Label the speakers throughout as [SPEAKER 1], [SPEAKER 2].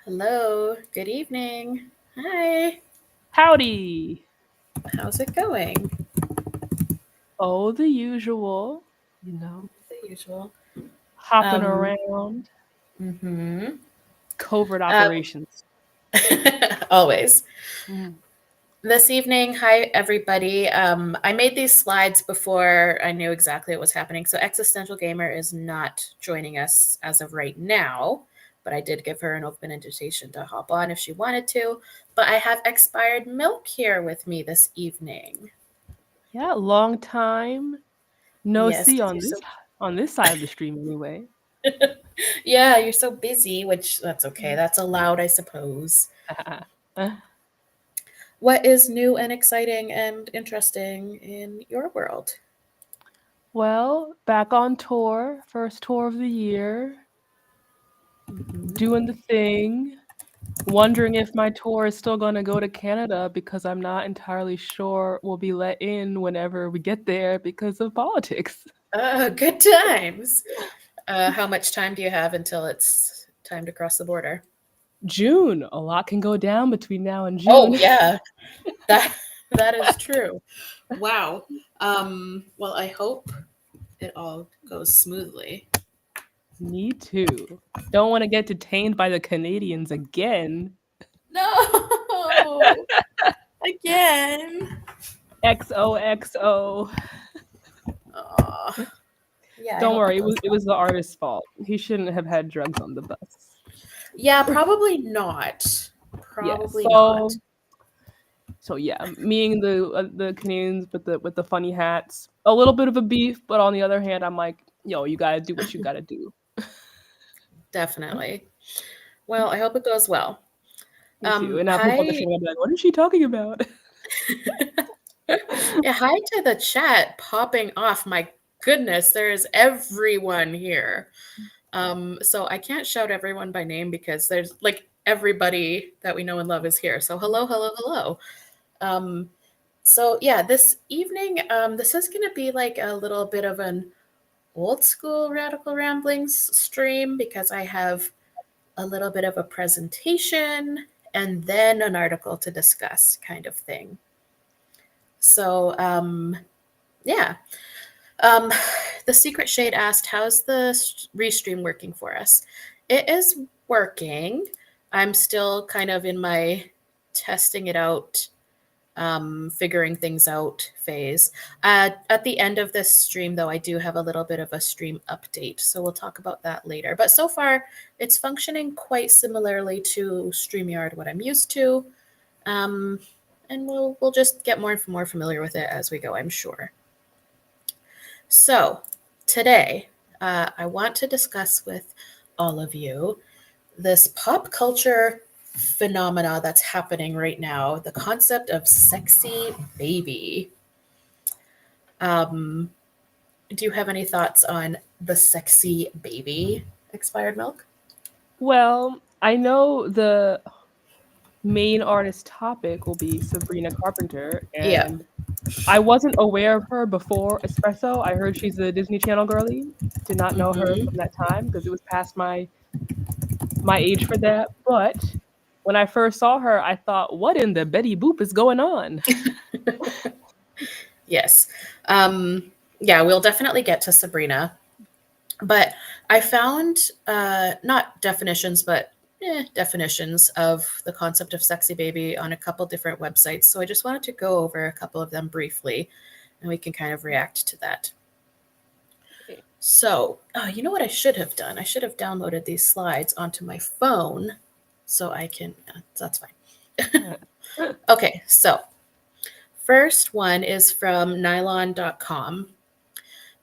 [SPEAKER 1] Hello, good evening. Hi,
[SPEAKER 2] Howdy.
[SPEAKER 1] how's it going?
[SPEAKER 2] Oh, the usual, you know,
[SPEAKER 1] The usual.
[SPEAKER 2] hopping
[SPEAKER 1] Um,
[SPEAKER 2] around,
[SPEAKER 1] mm-hmm.
[SPEAKER 2] covert
[SPEAKER 1] uh,
[SPEAKER 2] operations.
[SPEAKER 1] Always.
[SPEAKER 2] Mm.
[SPEAKER 1] This evening, hi everybody. I made these slides before I knew exactly what was happening. So Existential Gamer is not joining us as of right now, but I did give her an open invitation to hop on if she wanted to. But I have Expired Milk here with me this evening.
[SPEAKER 2] Yeah, long time no
[SPEAKER 1] Yes,
[SPEAKER 2] see
[SPEAKER 1] because
[SPEAKER 2] on
[SPEAKER 1] you're
[SPEAKER 2] this
[SPEAKER 1] so
[SPEAKER 2] on this side of the stream anyway.
[SPEAKER 1] yeah, you're so busy, which that's okay.
[SPEAKER 2] Mm.
[SPEAKER 1] That's allowed, I suppose. What is new and exciting and interesting in your world?
[SPEAKER 2] Well, back on tour, first tour of the year,
[SPEAKER 1] Mhm.
[SPEAKER 2] doing the thing. Wondering if my tour is still going to go to Canada because I'm not entirely sure we'll be let in whenever we get there because of politics.
[SPEAKER 1] Good times. How much time do you have until it's time to cross the border?
[SPEAKER 2] June, a lot can go down between now and
[SPEAKER 1] Oh
[SPEAKER 2] June.
[SPEAKER 1] yeah, that that is true. Wow. Well, I hope it all goes smoothly.
[SPEAKER 2] Me too. Don't want to get detained by the Canadians again.
[SPEAKER 1] No, again.
[SPEAKER 2] XOXO.
[SPEAKER 1] Aw. Yeah, I
[SPEAKER 2] Don't
[SPEAKER 1] hope it
[SPEAKER 2] worry,
[SPEAKER 1] goes
[SPEAKER 2] it
[SPEAKER 1] well.
[SPEAKER 2] was the artist's fault. He shouldn't have had drugs on the bus.
[SPEAKER 1] Yeah, probably not.
[SPEAKER 2] Yeah.
[SPEAKER 1] Probably not.
[SPEAKER 2] So yeah, meeting the Canadians with the funny hats, a little bit of a beef, but on the other hand, I'm like, yo, you gotta do what you gotta do.
[SPEAKER 1] Definitely. Well, I hope it goes well.
[SPEAKER 2] Me too. And now people on the
[SPEAKER 1] Hi.
[SPEAKER 2] stream will be like, what is she talking about?
[SPEAKER 1] Yeah, hi to the chat popping off. My goodness, there's everyone here. So I can't shout everyone by name because there's like everybody that we know and love is here. So hello, hello, hello. Um, so yeah, this evening, this is gonna be like a little bit of an old school radical ramblings stream because I have a little bit of a presentation and then an article to discuss kind of thing. So yeah. Um, the Secret Shade asked, how's the restream working for us? It is working. I'm still kind of in my testing it out, figuring things out phase. At the end of this stream, though, I do have a little bit of a stream update, so we'll talk about that later. But so far, it's functioning quite similarly to StreamYard, what I'm used to, um, and we'll just get more and more familiar with it as we go, I'm sure. So today, I want to discuss with all of you this pop culture phenomena that's happening right now, the concept of sexy baby. Um, do you have any thoughts on the sexy baby, Expired Milk?
[SPEAKER 2] Well, I know the main artist topic will be Sabrina Carpenter,
[SPEAKER 1] Yeah.
[SPEAKER 2] and I wasn't aware of her before Espresso. I heard she's a Disney Channel girly. Did not know her
[SPEAKER 1] Mm-hmm.
[SPEAKER 2] from that time because it was past my age for that. But when I first saw her, I thought, what in the Betty Boop is going on?
[SPEAKER 1] Yes. Yeah, we'll definitely get to Sabrina. But I found not definitions, but definitions of the concept of sexy baby on a couple different websites. So I just wanted to go over a couple of them briefly and we can kind of react to that. So, oh, you know what I should have done? I should have downloaded these slides onto my phone so I can, that's fine. Okay, so first one is from nylon.com.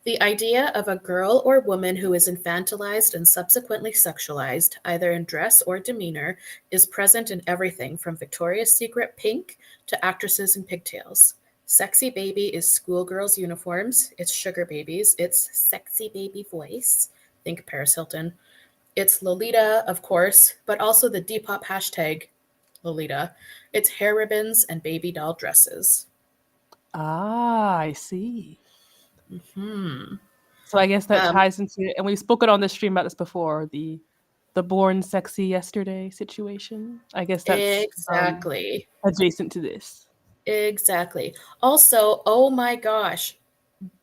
[SPEAKER 1] The idea of a girl or woman who is infantilized and subsequently sexualized, either in dress or demeanor, is present in everything from Victoria's Secret pink to actresses in pigtails. Sexy baby is schoolgirls' uniforms, it's sugar babies, it's sexy baby voice. Think Paris Hilton. It's Lolita, of course, but also the Depop hashtag Lolita. It's hair ribbons and baby doll dresses.
[SPEAKER 2] Ah, I see.
[SPEAKER 1] Hmm.
[SPEAKER 2] So I guess that
[SPEAKER 1] Um,
[SPEAKER 2] ties into, and we've spoken on this stream about this before, the the born sexy yesterday situation. I guess that's
[SPEAKER 1] Exactly.
[SPEAKER 2] adjacent to this.
[SPEAKER 1] Exactly. Also, oh my gosh,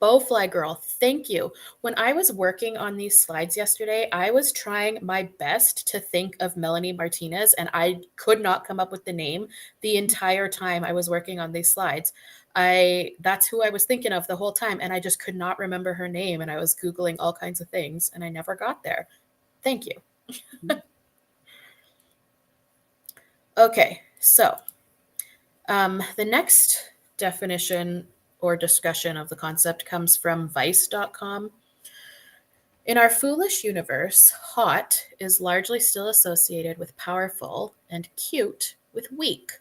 [SPEAKER 1] Bowfly girl, thank you. When I was working on these slides yesterday, I was trying my best to think of Melanie Martinez, and I could not come up with the name the entire time I was working on these slides. That's who I was thinking of the whole time, and I just could not remember her name, and I was Googling all kinds of things, and I never got there. Thank you. Okay, so the next definition or discussion of the concept comes from vice.com. In our foolish universe, hot is largely still associated with powerful and cute with weak.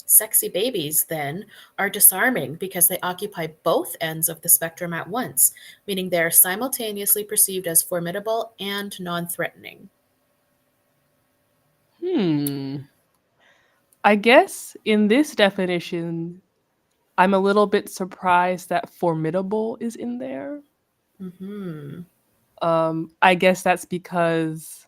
[SPEAKER 1] Sexy babies, then, are disarming because they occupy both ends of the spectrum at once, meaning they are simultaneously perceived as formidable and non threatening.
[SPEAKER 2] Hmm. I guess in this definition, I'm a little bit surprised that formidable is in there.
[SPEAKER 1] Hmm.
[SPEAKER 2] I guess that's because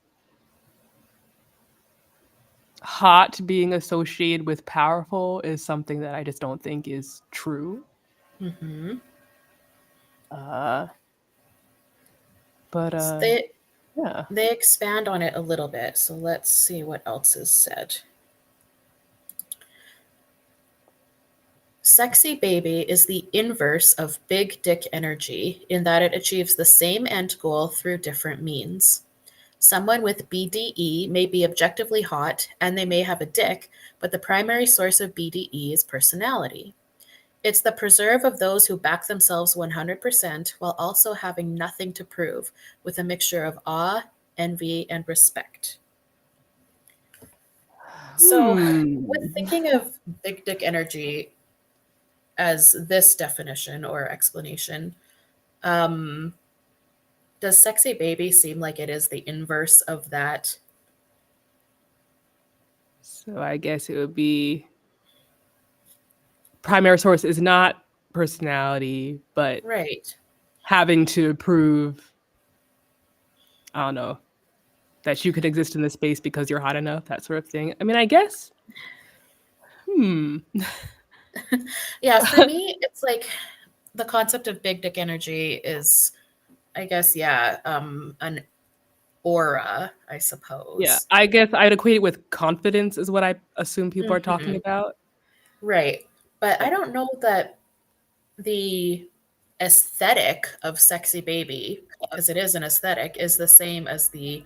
[SPEAKER 2] hot being associated with powerful is something that I just don't think is true.
[SPEAKER 1] Hmm.
[SPEAKER 2] Uh, but
[SPEAKER 1] They,
[SPEAKER 2] yeah.
[SPEAKER 1] they expand on it a little bit, so let's see what else is said. Sexy baby is the inverse of big dick energy in that it achieves the same end goal through different means. Someone with BDE may be objectively hot and they may have a dick, but the primary source of BDE is personality. It's the preserve of those who back themselves 100% while also having nothing to prove, with a mixture of awe, envy, and respect. So, with
[SPEAKER 2] Hmm.
[SPEAKER 1] thinking of big dick energy as this definition or explanation, um, does sexy baby seem like it is the inverse of that?
[SPEAKER 2] So I guess it would be primary source is not personality, but
[SPEAKER 1] Right.
[SPEAKER 2] having to prove, I don't know, that you could exist in this space because you're hot enough, that sort of thing. I mean, I guess, hmm.
[SPEAKER 1] Yeah, for me, it's like the concept of big dick energy is, I guess, yeah, an aura, I
[SPEAKER 2] Yeah,
[SPEAKER 1] suppose.
[SPEAKER 2] I guess I'd equate it with confidence is what I assume people are talking
[SPEAKER 1] Hmm.
[SPEAKER 2] about.
[SPEAKER 1] Right. But I
[SPEAKER 2] But
[SPEAKER 1] don't know that the aesthetic of sexy baby, because it is an aesthetic, is the same as the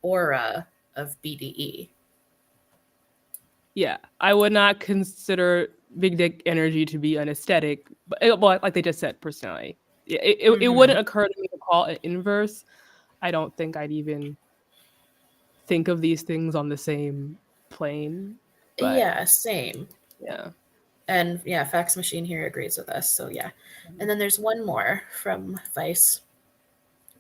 [SPEAKER 1] aura of BDE.
[SPEAKER 2] yeah, I would not consider big dick energy to be an aesthetic, but well, like they just said, personality. It
[SPEAKER 1] Hmm.
[SPEAKER 2] wouldn't occur to me to call it inverse. I don't think I'd even think of these things on the same plane. But
[SPEAKER 1] Yeah, same.
[SPEAKER 2] yeah.
[SPEAKER 1] And yeah, Fax Machine here agrees with us. So yeah. And then there's one more from Vice.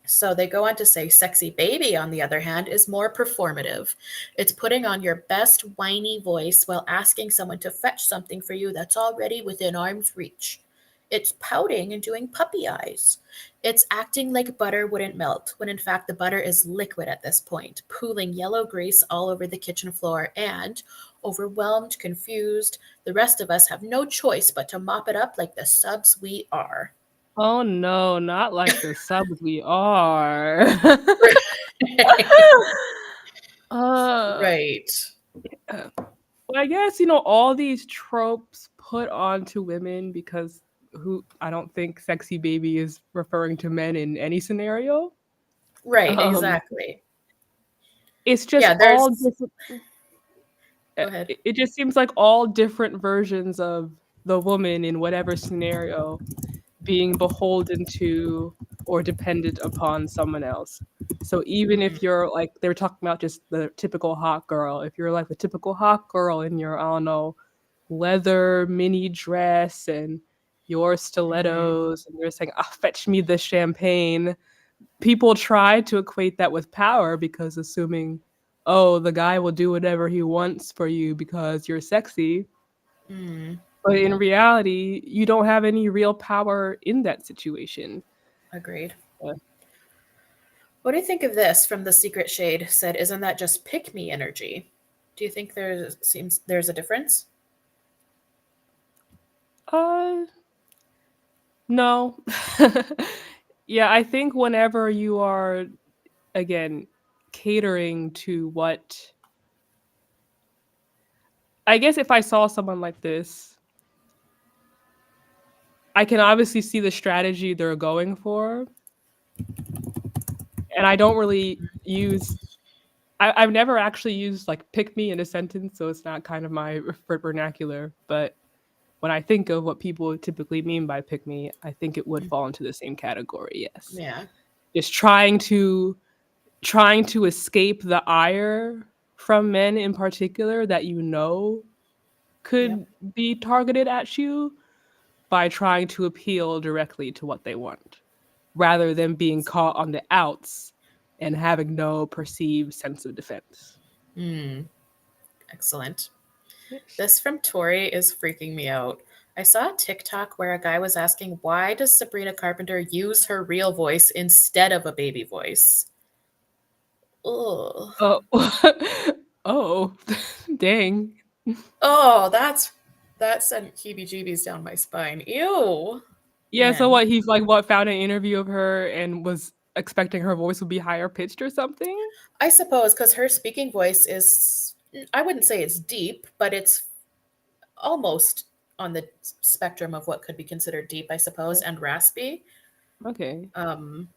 [SPEAKER 1] So they go on to say sexy baby, on the other hand, is more performative. It's putting on your best whiny voice while asking someone to fetch something for you that's already within arm's reach. It's pouting and doing puppy eyes. It's acting like butter wouldn't melt, when in fact the butter is liquid at this point, pooling yellow grease all over the kitchen floor, and, overwhelmed, confused, the rest of us have no choice but to mop it up like the subs we are.
[SPEAKER 2] Oh no, not like the subs we are. uh,
[SPEAKER 1] Right.
[SPEAKER 2] well, I guess all these tropes put onto women because who I don't think sexy baby is referring to men in any scenario.
[SPEAKER 1] Right,
[SPEAKER 2] Um,
[SPEAKER 1] exactly.
[SPEAKER 2] it's just
[SPEAKER 1] Yeah,
[SPEAKER 2] all
[SPEAKER 1] there's
[SPEAKER 2] different.
[SPEAKER 1] go ahead.
[SPEAKER 2] It just seems like all different versions of the woman in whatever scenario being beholden to or dependent upon someone else. So even
[SPEAKER 1] Mhm,
[SPEAKER 2] if you're like they were talking about just the typical hot girl, if you're like the typical hot girl in your I don't know leather mini dress and your
[SPEAKER 1] mhm,
[SPEAKER 2] stilettos and you're saying, ah, fetch me the champagne. People try to equate that with power because assuming, oh, the guy will do whatever he wants for you because you're sexy.
[SPEAKER 1] mhm,
[SPEAKER 2] But in reality, you don't have any real power in that situation.
[SPEAKER 1] agreed.
[SPEAKER 2] Uh,
[SPEAKER 1] What do you think of this from the Secret Shade? Said, isn't that just pick me energy? Do you think there's a difference?
[SPEAKER 2] Uh, no. Yeah, I think whenever you are, again, catering to what, I guess if I saw someone like this, I can obviously see the strategy they're going for. And I don't really use, I've never actually used like pick me in a sentence, so it's not kind of my vernacular. But when I think of what people typically mean by pick me, I think it would fall into the same category. Yes,
[SPEAKER 1] Yeah.
[SPEAKER 2] just trying to escape the ire from men in particular that you know
[SPEAKER 1] Yep.
[SPEAKER 2] could be targeted at you by trying to appeal directly to what they want, rather than being caught on the outs and having no perceived sense of defense.
[SPEAKER 1] Mm, excellent.
[SPEAKER 2] Yes.
[SPEAKER 1] This from Tori is freaking me out. I saw a TikTok where a guy was asking, why does Sabrina Carpenter use her real voice instead of a baby voice? Ugh.
[SPEAKER 2] Oh, oh, dang.
[SPEAKER 1] Oh, that sent heebie-jeebies down my spine. Ew.
[SPEAKER 2] Yeah, so
[SPEAKER 1] Man.
[SPEAKER 2] what, he's like, what, found an interview of her and was expecting her voice would be higher pitched or something?
[SPEAKER 1] I suppose because her speaking voice is, I wouldn't say it's deep, but it's almost on the spectrum of what could be considered deep, I suppose, and raspy.
[SPEAKER 2] Okay.
[SPEAKER 1] Um,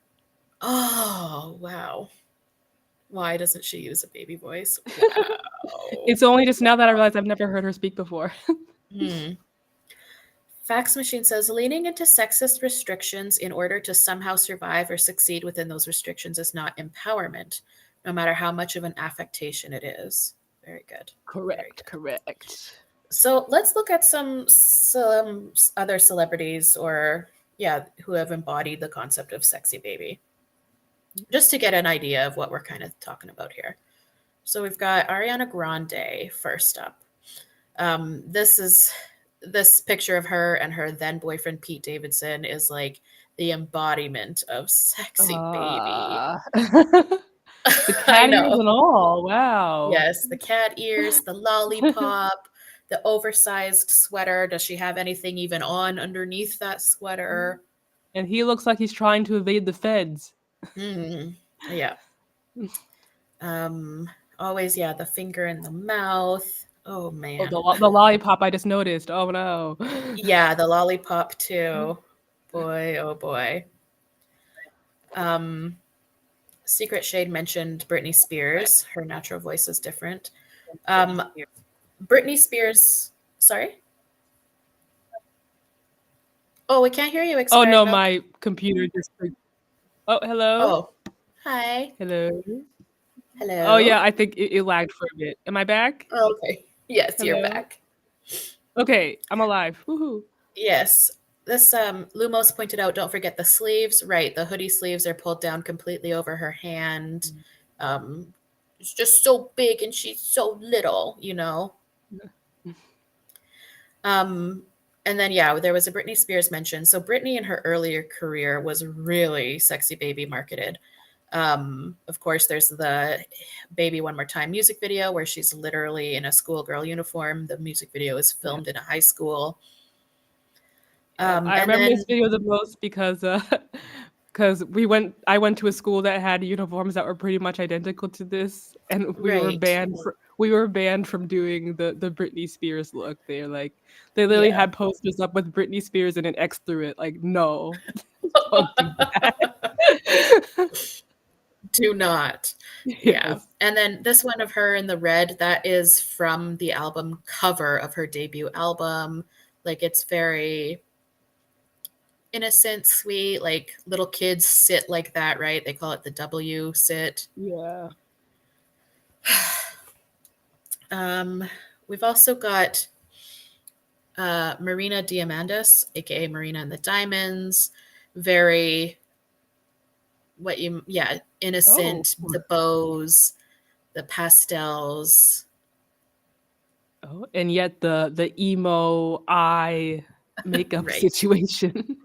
[SPEAKER 1] oh, wow. Why doesn't she use a baby voice? Wow.
[SPEAKER 2] It's only just now that I realize I've never heard her speak before.
[SPEAKER 1] Hmm. Fax Machine says leaning into sexist restrictions in order to somehow survive or succeed within those restrictions is not empowerment, no matter how much of an affectation it is. Very good. Very
[SPEAKER 2] Correct,
[SPEAKER 1] good.
[SPEAKER 2] correct.
[SPEAKER 1] So let's look at some other celebrities or yeah, who have embodied the concept of sexy baby, just to get an idea of what we're kind of talking about here. So we've got Ariana Grande first up. This picture of her and her then boyfriend Pete Davidson is like the embodiment of sexy baby.
[SPEAKER 2] The
[SPEAKER 1] I
[SPEAKER 2] cat ears
[SPEAKER 1] know.
[SPEAKER 2] and all. Wow.
[SPEAKER 1] Yes, the cat ears, the lollipop, the oversized sweater. Does she have anything even on underneath that sweater?
[SPEAKER 2] And he looks like he's trying to evade the feds.
[SPEAKER 1] Mm, yeah. Um, always, yeah, the finger in the mouth. Oh
[SPEAKER 2] Oh,
[SPEAKER 1] man.
[SPEAKER 2] the lollipop I just noticed. Oh no.
[SPEAKER 1] Yeah, the lollipop too. Boy, oh boy. Um, Secret Shade mentioned Britney Spears. Her natural voice is different. Um, Britney Spears. Sorry. Oh, we can't hear you,
[SPEAKER 2] Oh
[SPEAKER 1] expired
[SPEAKER 2] no,
[SPEAKER 1] milk.
[SPEAKER 2] my computer just. Oh, hello.
[SPEAKER 1] Oh, hi.
[SPEAKER 2] Hello. Oh
[SPEAKER 1] Hello.
[SPEAKER 2] yeah, I think it lagged for a bit. Am I back?
[SPEAKER 1] Oh, okay. Yes, you're
[SPEAKER 2] Hello.
[SPEAKER 1] back.
[SPEAKER 2] Okay, I'm alive. Woohoo.
[SPEAKER 1] Yes. This Lumos pointed out, don't forget the sleeves. Right, the hoodie sleeves are pulled down completely over her hand. Um, it's just so big and she's so little, you know. Um, and then yeah, there was a Britney Spears mention. So Britney in her earlier career was really sexy baby marketed. Of course, there's the Baby One More Time music video where she's literally in a schoolgirl uniform. The music video is
[SPEAKER 2] Yeah.
[SPEAKER 1] filmed in a high school.
[SPEAKER 2] I
[SPEAKER 1] And
[SPEAKER 2] remember this
[SPEAKER 1] then
[SPEAKER 2] video the most because I went to a school that had uniforms that were pretty much identical to this, and
[SPEAKER 1] right,
[SPEAKER 2] we were banned from doing the Britney Spears look. They literally
[SPEAKER 1] yeah.
[SPEAKER 2] had posters up with Britney Spears and an X through it. Like, no, don't do that.
[SPEAKER 1] Do not. Yeah.
[SPEAKER 2] Yes.
[SPEAKER 1] And then this one of her in the red, that is from the album cover of her debut album. Like it's very innocent, sweet, like little kids sit like that, right? They call it the W sit.
[SPEAKER 2] Yeah.
[SPEAKER 1] Um, we've also got Marina Diamandis, aka Marina and the Diamonds. Very yeah,
[SPEAKER 2] Oh.
[SPEAKER 1] innocent, the bows, the pastels.
[SPEAKER 2] Oh, and yet the emo eye makeup
[SPEAKER 1] Right.
[SPEAKER 2] situation.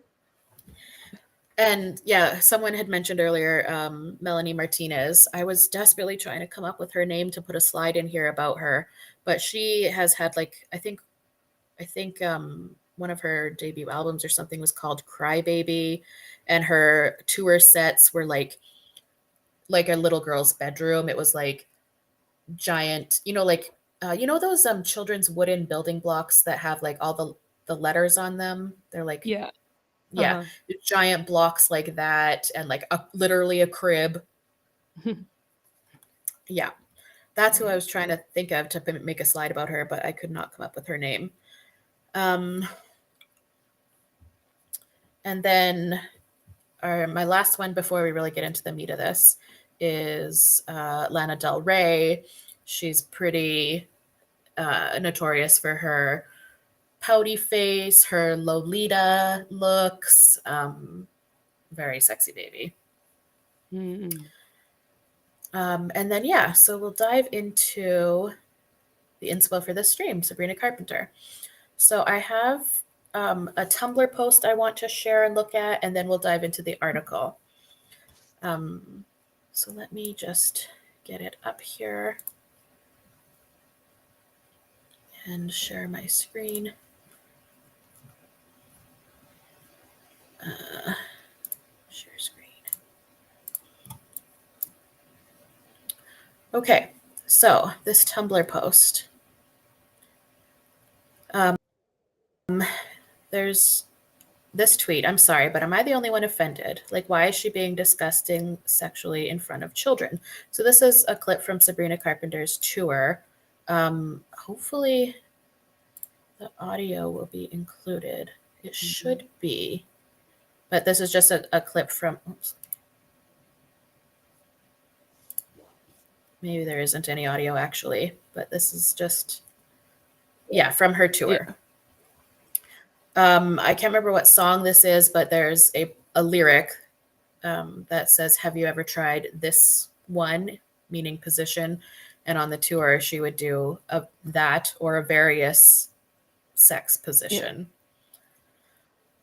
[SPEAKER 1] And yeah, someone had mentioned earlier, Melanie Martinez. I was desperately trying to come up with her name to put a slide in here about her, but she has had like I think one of her debut albums or something was called Crybaby, and her tour sets were like a little girl's bedroom. It was like giant, like those children's wooden building blocks that have like all the letters on them. They're like,
[SPEAKER 2] Yeah.
[SPEAKER 1] yeah,
[SPEAKER 2] Uh-huh.
[SPEAKER 1] giant blocks like that, and like literally a crib. Yeah, that's who I
[SPEAKER 2] Right.
[SPEAKER 1] was trying to think of to make a slide about her, but I could not come up with her name. Um, and then my last one before we really get into the meat of this is Lana Del Rey. She's pretty notorious for her pouty face, her Lolita looks. Very sexy baby.
[SPEAKER 2] Mm-mm.
[SPEAKER 1] And then, yeah, so we'll dive into the inspo for this stream, Sabrina Carpenter. So I have a Tumblr post I want to share and look at, and then we'll dive into the article. Um, so let me just get it up here and share my screen. Share screen. Okay, so this Tumblr post. There's this tweet. I'm sorry, but am I the only one offended? Like, why is she being disgusting sexually in front of children? So this is a clip from Sabrina Carpenter's tour. Hopefully the audio will be included. It should be, but this is just a clip from, oops. Maybe there isn't any audio actually, but this is just, yeah, from her tour.
[SPEAKER 2] Yeah.
[SPEAKER 1] I can't remember what song this is, but there's a lyric that says, "Have you ever tried this one?" meaning position. And on the tour, she would do that or a various sex
[SPEAKER 2] Yeah.
[SPEAKER 1] position.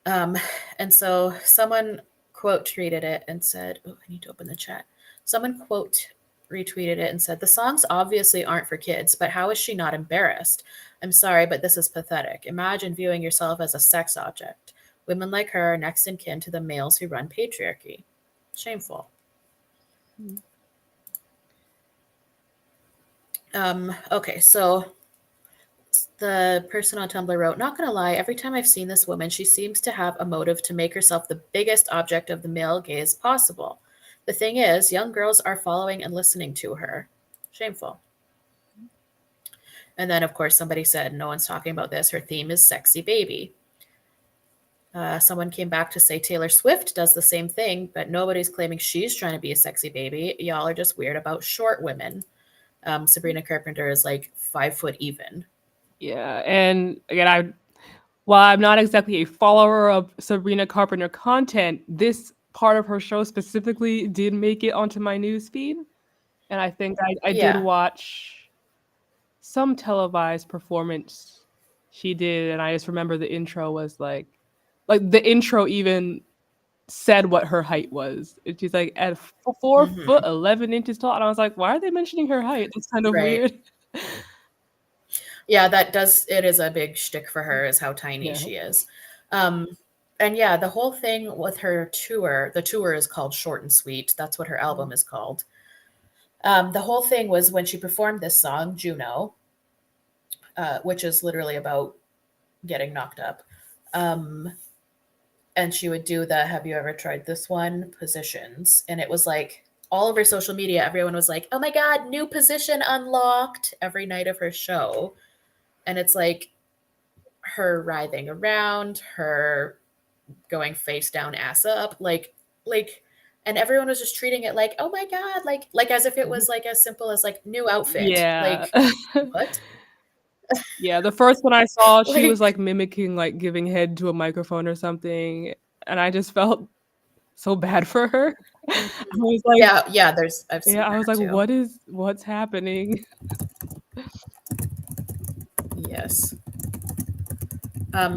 [SPEAKER 1] And so someone quote tweeted it and said, "Oh, I need to open the chat." Someone quote retweeted it and said, "The songs obviously aren't for kids, but how is she not embarrassed? I'm sorry, but this is pathetic. Imagine viewing yourself as a sex object. Women like her are next in kin to the males who run patriarchy. Shameful."
[SPEAKER 2] Mm.
[SPEAKER 1] Okay, so the person on Tumblr wrote, "Not gonna lie, every time I've seen this woman, she seems to have a motive to make herself the biggest object of the male gaze possible. The thing is, young girls are following and listening to her. Shameful." And then, of course, somebody said, "No one's talking about this. Her theme is sexy baby." Someone came back to say Taylor Swift does the same thing, but nobody's claiming she's trying to be a sexy baby. Y'all are just weird about short women. Sabrina Carpenter is like 5 foot even.
[SPEAKER 2] Yeah. And again, while I'm not exactly a follower of Sabrina Carpenter content, this part of her show specifically did make it onto my news feed. And I think I did
[SPEAKER 1] Yeah.
[SPEAKER 2] watch some televised performance she did, and I just remember the intro was like the intro even said what her height was. And she's like at 4 foot
[SPEAKER 1] Mm-hmm.
[SPEAKER 2] 11 inches tall, and I was like, why are they mentioning her height? That's kind of
[SPEAKER 1] Right.
[SPEAKER 2] weird.
[SPEAKER 1] Yeah, it is a big shtick for her, is how tiny
[SPEAKER 2] Yeah.
[SPEAKER 1] she is. Um, and yeah, the whole thing with her tour, the tour is called Short and Sweet. That's what her album is called. The whole thing was when she performed this song, Juno, which is literally about getting knocked up. Um, and she would do the "Have you ever tried this one?" positions. And it was like all over social media, everyone was like, "Oh my God, new position unlocked" every night of her show. And it's like her writhing around, her going face down, ass up, like, and everyone was just treating it like, "Oh my God," like as if it was like as simple as like new outfit.
[SPEAKER 2] Yeah.
[SPEAKER 1] Like, what?
[SPEAKER 2] Yeah, the first one I saw, she was
[SPEAKER 1] Like,
[SPEAKER 2] like mimicking like giving head to a microphone or something, and I just felt so bad for her. I was like,
[SPEAKER 1] yeah, yeah. I've
[SPEAKER 2] yeah,
[SPEAKER 1] seen
[SPEAKER 2] I was
[SPEAKER 1] that
[SPEAKER 2] like,
[SPEAKER 1] too.
[SPEAKER 2] what's happening?
[SPEAKER 1] Yes.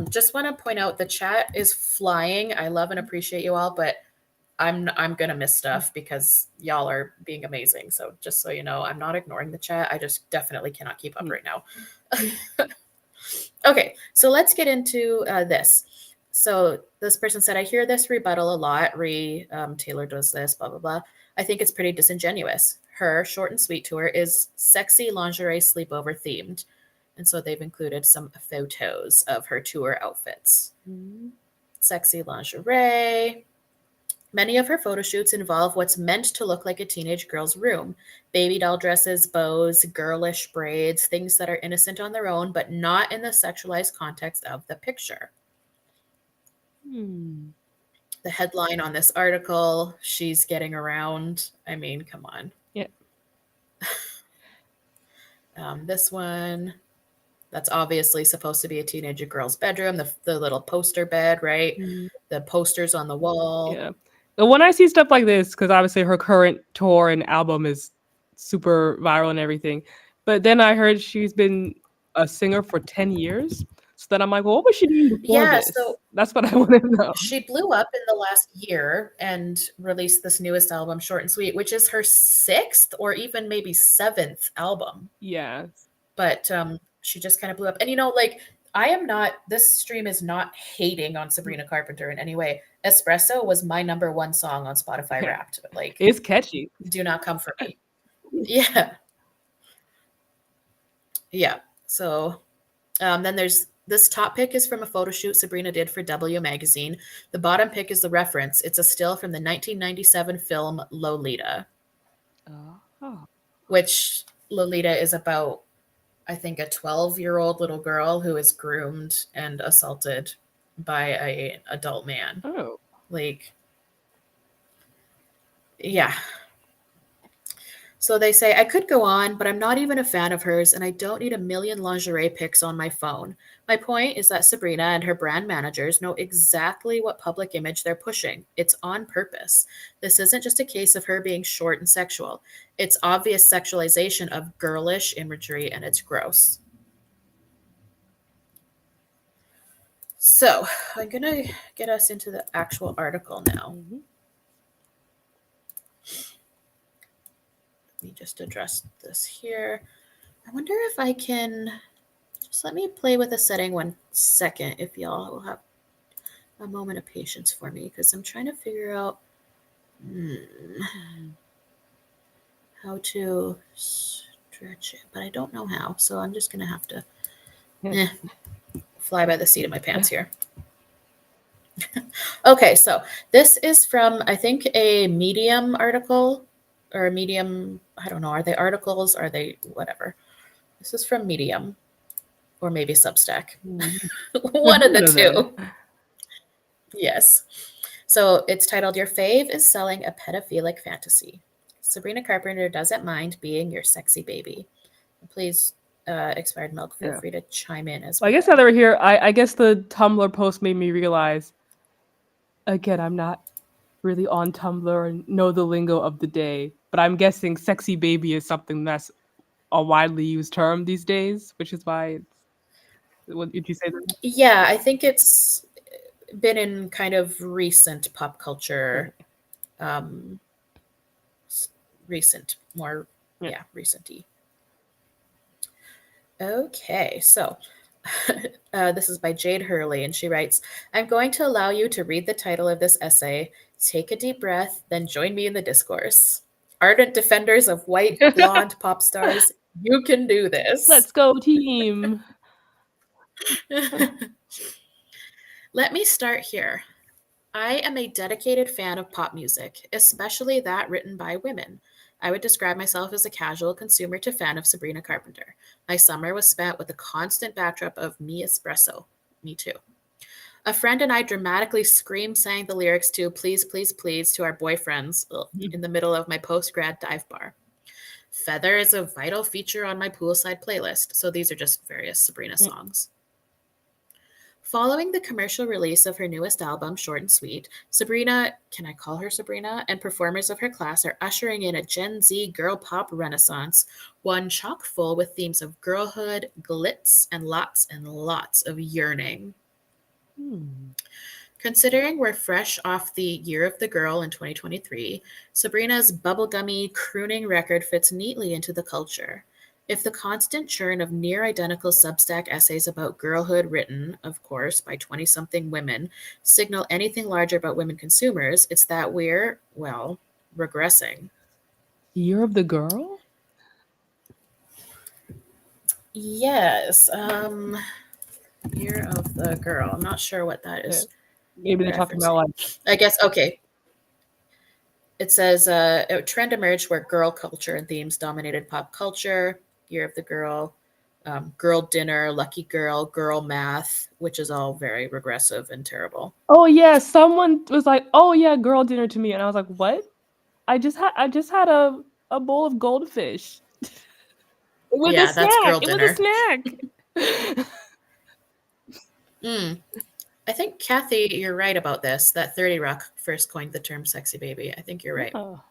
[SPEAKER 1] Just want to point out the chat is flying. I love and appreciate you all, but I'm gonna miss stuff because y'all are being amazing. So just so you know, I'm not ignoring the chat. I just definitely cannot keep up right now. Okay, so let's get into this. So this person said, I hear this rebuttal a lot. Taylor does this, blah, blah, blah. I think it's pretty disingenuous. Her short and sweet tour is sexy lingerie sleepover themed. And so they've included some photos of her tour outfits. Sexy lingerie. Many of her photo shoots involve what's meant to look like a teenage girl's room. Baby doll dresses, bows, girlish braids, things that are innocent on their own, but not in the sexualized context of the picture. The headline on this article, she's getting around. I mean, come on.
[SPEAKER 2] Yeah.
[SPEAKER 1] This one, that's obviously supposed to be a teenage girl's bedroom, the little poster bed, right? The posters on the wall.
[SPEAKER 2] Yeah. But when I see stuff like this, because obviously her current tour and album is super viral and everything, but then I heard she's been a singer for 10 years. So then I'm like, well, what was she doing before this?
[SPEAKER 1] So
[SPEAKER 2] that's what I want to know.
[SPEAKER 1] She blew up in the last year and released this newest album, Short and Sweet, which is her 6th or even maybe 7th album.
[SPEAKER 2] Yeah.
[SPEAKER 1] But she just kind of blew up. And this stream is not hating on Sabrina Carpenter in any way. Espresso was my number 1 song on Spotify Wrapped. Like,
[SPEAKER 2] it's catchy.
[SPEAKER 1] Do not come for me. Yeah. Yeah. So then there's this top pic is from a photo shoot Sabrina did for W Magazine. The bottom pic is the reference. It's a still from the 1997 film Lolita. Which Lolita is about, I think, a 12-year-old little girl who is groomed and assaulted by an adult man.
[SPEAKER 2] Oh.
[SPEAKER 1] Like, yeah. So they say, I could go on, but I'm not even a fan of hers, and I don't need a million lingerie pics on my phone. My point is that Sabrina and her brand managers know exactly what public image they're pushing. It's on purpose. This isn't just a case of her being short and sexual. It's obvious sexualization of girlish imagery, and it's gross. So I'm going to get us into the actual article now. Let me just address this here. I wonder if I can just let me play with a setting 1 second, if y'all will have a moment of patience for me, because I'm trying to figure out how to stretch it, but I don't know how, so I'm just going to have to fly by the seat of my pants here. Okay, so this is from, I think, a Medium article, or a Medium, I don't know, are they articles, are they whatever? This is from Medium, or maybe Substack. One of the two. Yes. So it's titled, Your Fave is Selling a Pedophilic Fantasy. Sabrina Carpenter doesn't mind being your sexy baby. Please, Expired Milk, feel free to chime in as well.
[SPEAKER 2] I guess now that we're here, I guess the Tumblr post made me realize, again, I'm not really on Tumblr and know the lingo of the day, but I'm guessing sexy baby is something that's a widely used term these days, which is why it's, what did you say that?
[SPEAKER 1] Yeah, I think it's been in kind of recent pop culture, recent-y. Okay, so this is by Jade Hurley, and she writes, I'm going to allow you to read the title of this essay, take a deep breath, then join me in the discourse. Ardent defenders of white, blonde pop stars, you can do this.
[SPEAKER 2] Let's go, team.
[SPEAKER 1] Let me start here. I am a dedicated fan of pop music, especially that written by women. I would describe myself as a casual consumer to fan of Sabrina Carpenter. My summer was spent with a constant backdrop of Me Espresso. Me too. A friend and I dramatically sang the lyrics to Please, Please, Please to our boyfriends in the middle of my post-grad dive bar. Feather is a vital feature on my poolside playlist, so these are just various Sabrina songs. Following the commercial release of her newest album, Short and Sweet, Sabrina, can I call her Sabrina, and performers of her class are ushering in a Gen Z girl pop renaissance, one chock full with themes of girlhood, glitz, and lots of yearning. Considering we're fresh off the Year of the Girl in 2023, Sabrina's bubblegummy crooning record fits neatly into the culture. If the constant churn of near identical Substack essays about girlhood, written, of course, by 20 something women, signal anything larger about women consumers, it's that we're, well, regressing.
[SPEAKER 2] Year of the Girl?
[SPEAKER 1] Yes, Year of the Girl. I'm not sure what that
[SPEAKER 2] Yeah.
[SPEAKER 1] is
[SPEAKER 2] Maybe they're talking about
[SPEAKER 1] referencing.
[SPEAKER 2] like
[SPEAKER 1] I guess, okay. It says a trend emerged where girl culture and themes dominated pop culture. Year of the Girl, Girl Dinner, Lucky Girl, Girl Math, which is all very regressive and terrible.
[SPEAKER 2] oh yeah, someone was like, "Oh yeah, girl dinner to me," and I was like, "What? I just had a bowl of goldfish with a
[SPEAKER 1] Yeah, that's
[SPEAKER 2] snack.
[SPEAKER 1] Girl
[SPEAKER 2] It was a
[SPEAKER 1] Dinner.
[SPEAKER 2] snack."
[SPEAKER 1] Mm. I think, Kathy, you're right about this, that 30 Rock first coined the term sexy baby. I think you're right.
[SPEAKER 2] Oh.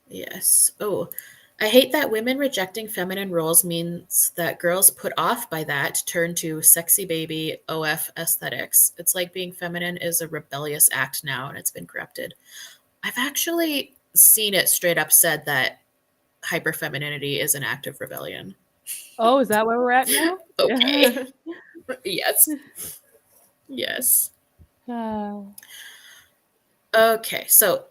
[SPEAKER 1] Yes. Oh, I hate that women rejecting feminine roles means that girls put off by that turn to sexy baby OF aesthetics. It's like being feminine is a rebellious act now and it's been corrupted. I've actually seen it straight up said that hyperfemininity is an act of rebellion.
[SPEAKER 2] Oh, is that where we're at now? Yeah.
[SPEAKER 1] Okay. Yes. Yes.
[SPEAKER 2] Ah.
[SPEAKER 1] Okay, so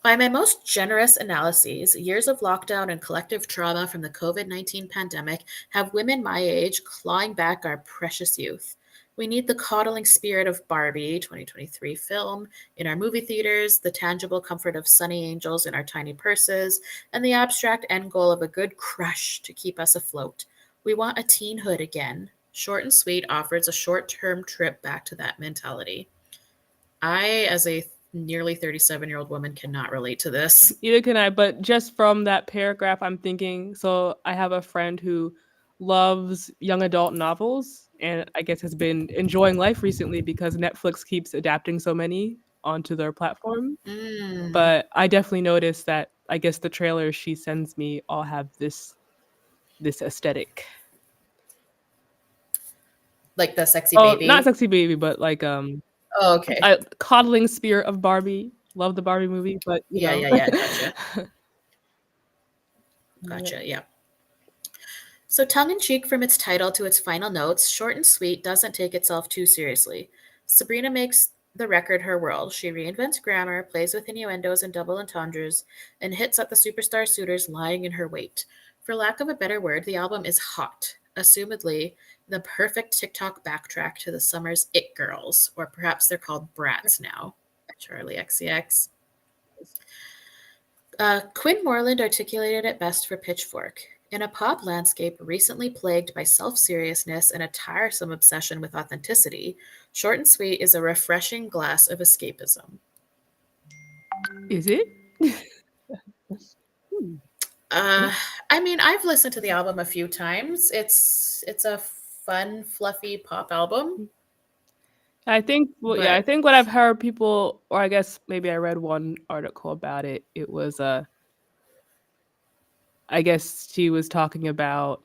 [SPEAKER 1] by my most generous analyses, years of lockdown and collective trauma from the COVID-19 pandemic have women my age clawing back our precious youth. We need the coddling spirit of Barbie 2023 film in our movie theaters, the tangible comfort of sunny angels in our tiny purses, and the abstract end goal of a good crush to keep us afloat. We want a teenhood again. Short and Sweet offers a short term trip back to that mentality. I, as a nearly 37-year-old woman, cannot relate to this.
[SPEAKER 2] Neither can I, but just from that paragraph, I'm thinking, so I have a friend who loves young adult novels and I guess has been enjoying life recently because Netflix keeps adapting so many onto their platform.
[SPEAKER 1] Mm,
[SPEAKER 2] But I definitely noticed that I guess the trailers she sends me all have this aesthetic.
[SPEAKER 1] like the sexy
[SPEAKER 2] Oh, not
[SPEAKER 1] baby.
[SPEAKER 2] sexy baby, but like
[SPEAKER 1] Oh, okay.
[SPEAKER 2] a coddling spirit of Barbie. Love the Barbie movie, but you
[SPEAKER 1] Yeah,
[SPEAKER 2] know.
[SPEAKER 1] yeah, yeah. Gotcha.
[SPEAKER 2] Yeah.
[SPEAKER 1] Gotcha. Yeah. So, tongue in cheek from its title to its final notes, Short and Sweet doesn't take itself too seriously. Sabrina makes the record her world. She reinvents grammar, plays with innuendos and double entendres, and hits at the superstar suitors lying in her wait. For lack of a better word, the album is hot, assumedly the perfect TikTok backtrack to the summer's It Girls, or perhaps they're called Brats now. Charlie XCX. Quinn Moreland articulated it best for Pitchfork. In a pop landscape recently plagued by self seriousness and a tiresome obsession with authenticity, Short and Sweet is a refreshing glass of escapism.
[SPEAKER 2] Is it? Hmm.
[SPEAKER 1] Uh, I mean, I've listened to the album a few times. It's a fun, fluffy pop album,
[SPEAKER 2] I think, well, yeah, I
[SPEAKER 1] but
[SPEAKER 2] think what I've heard people, or I guess maybe I read one article about it. It was, I guess she was talking about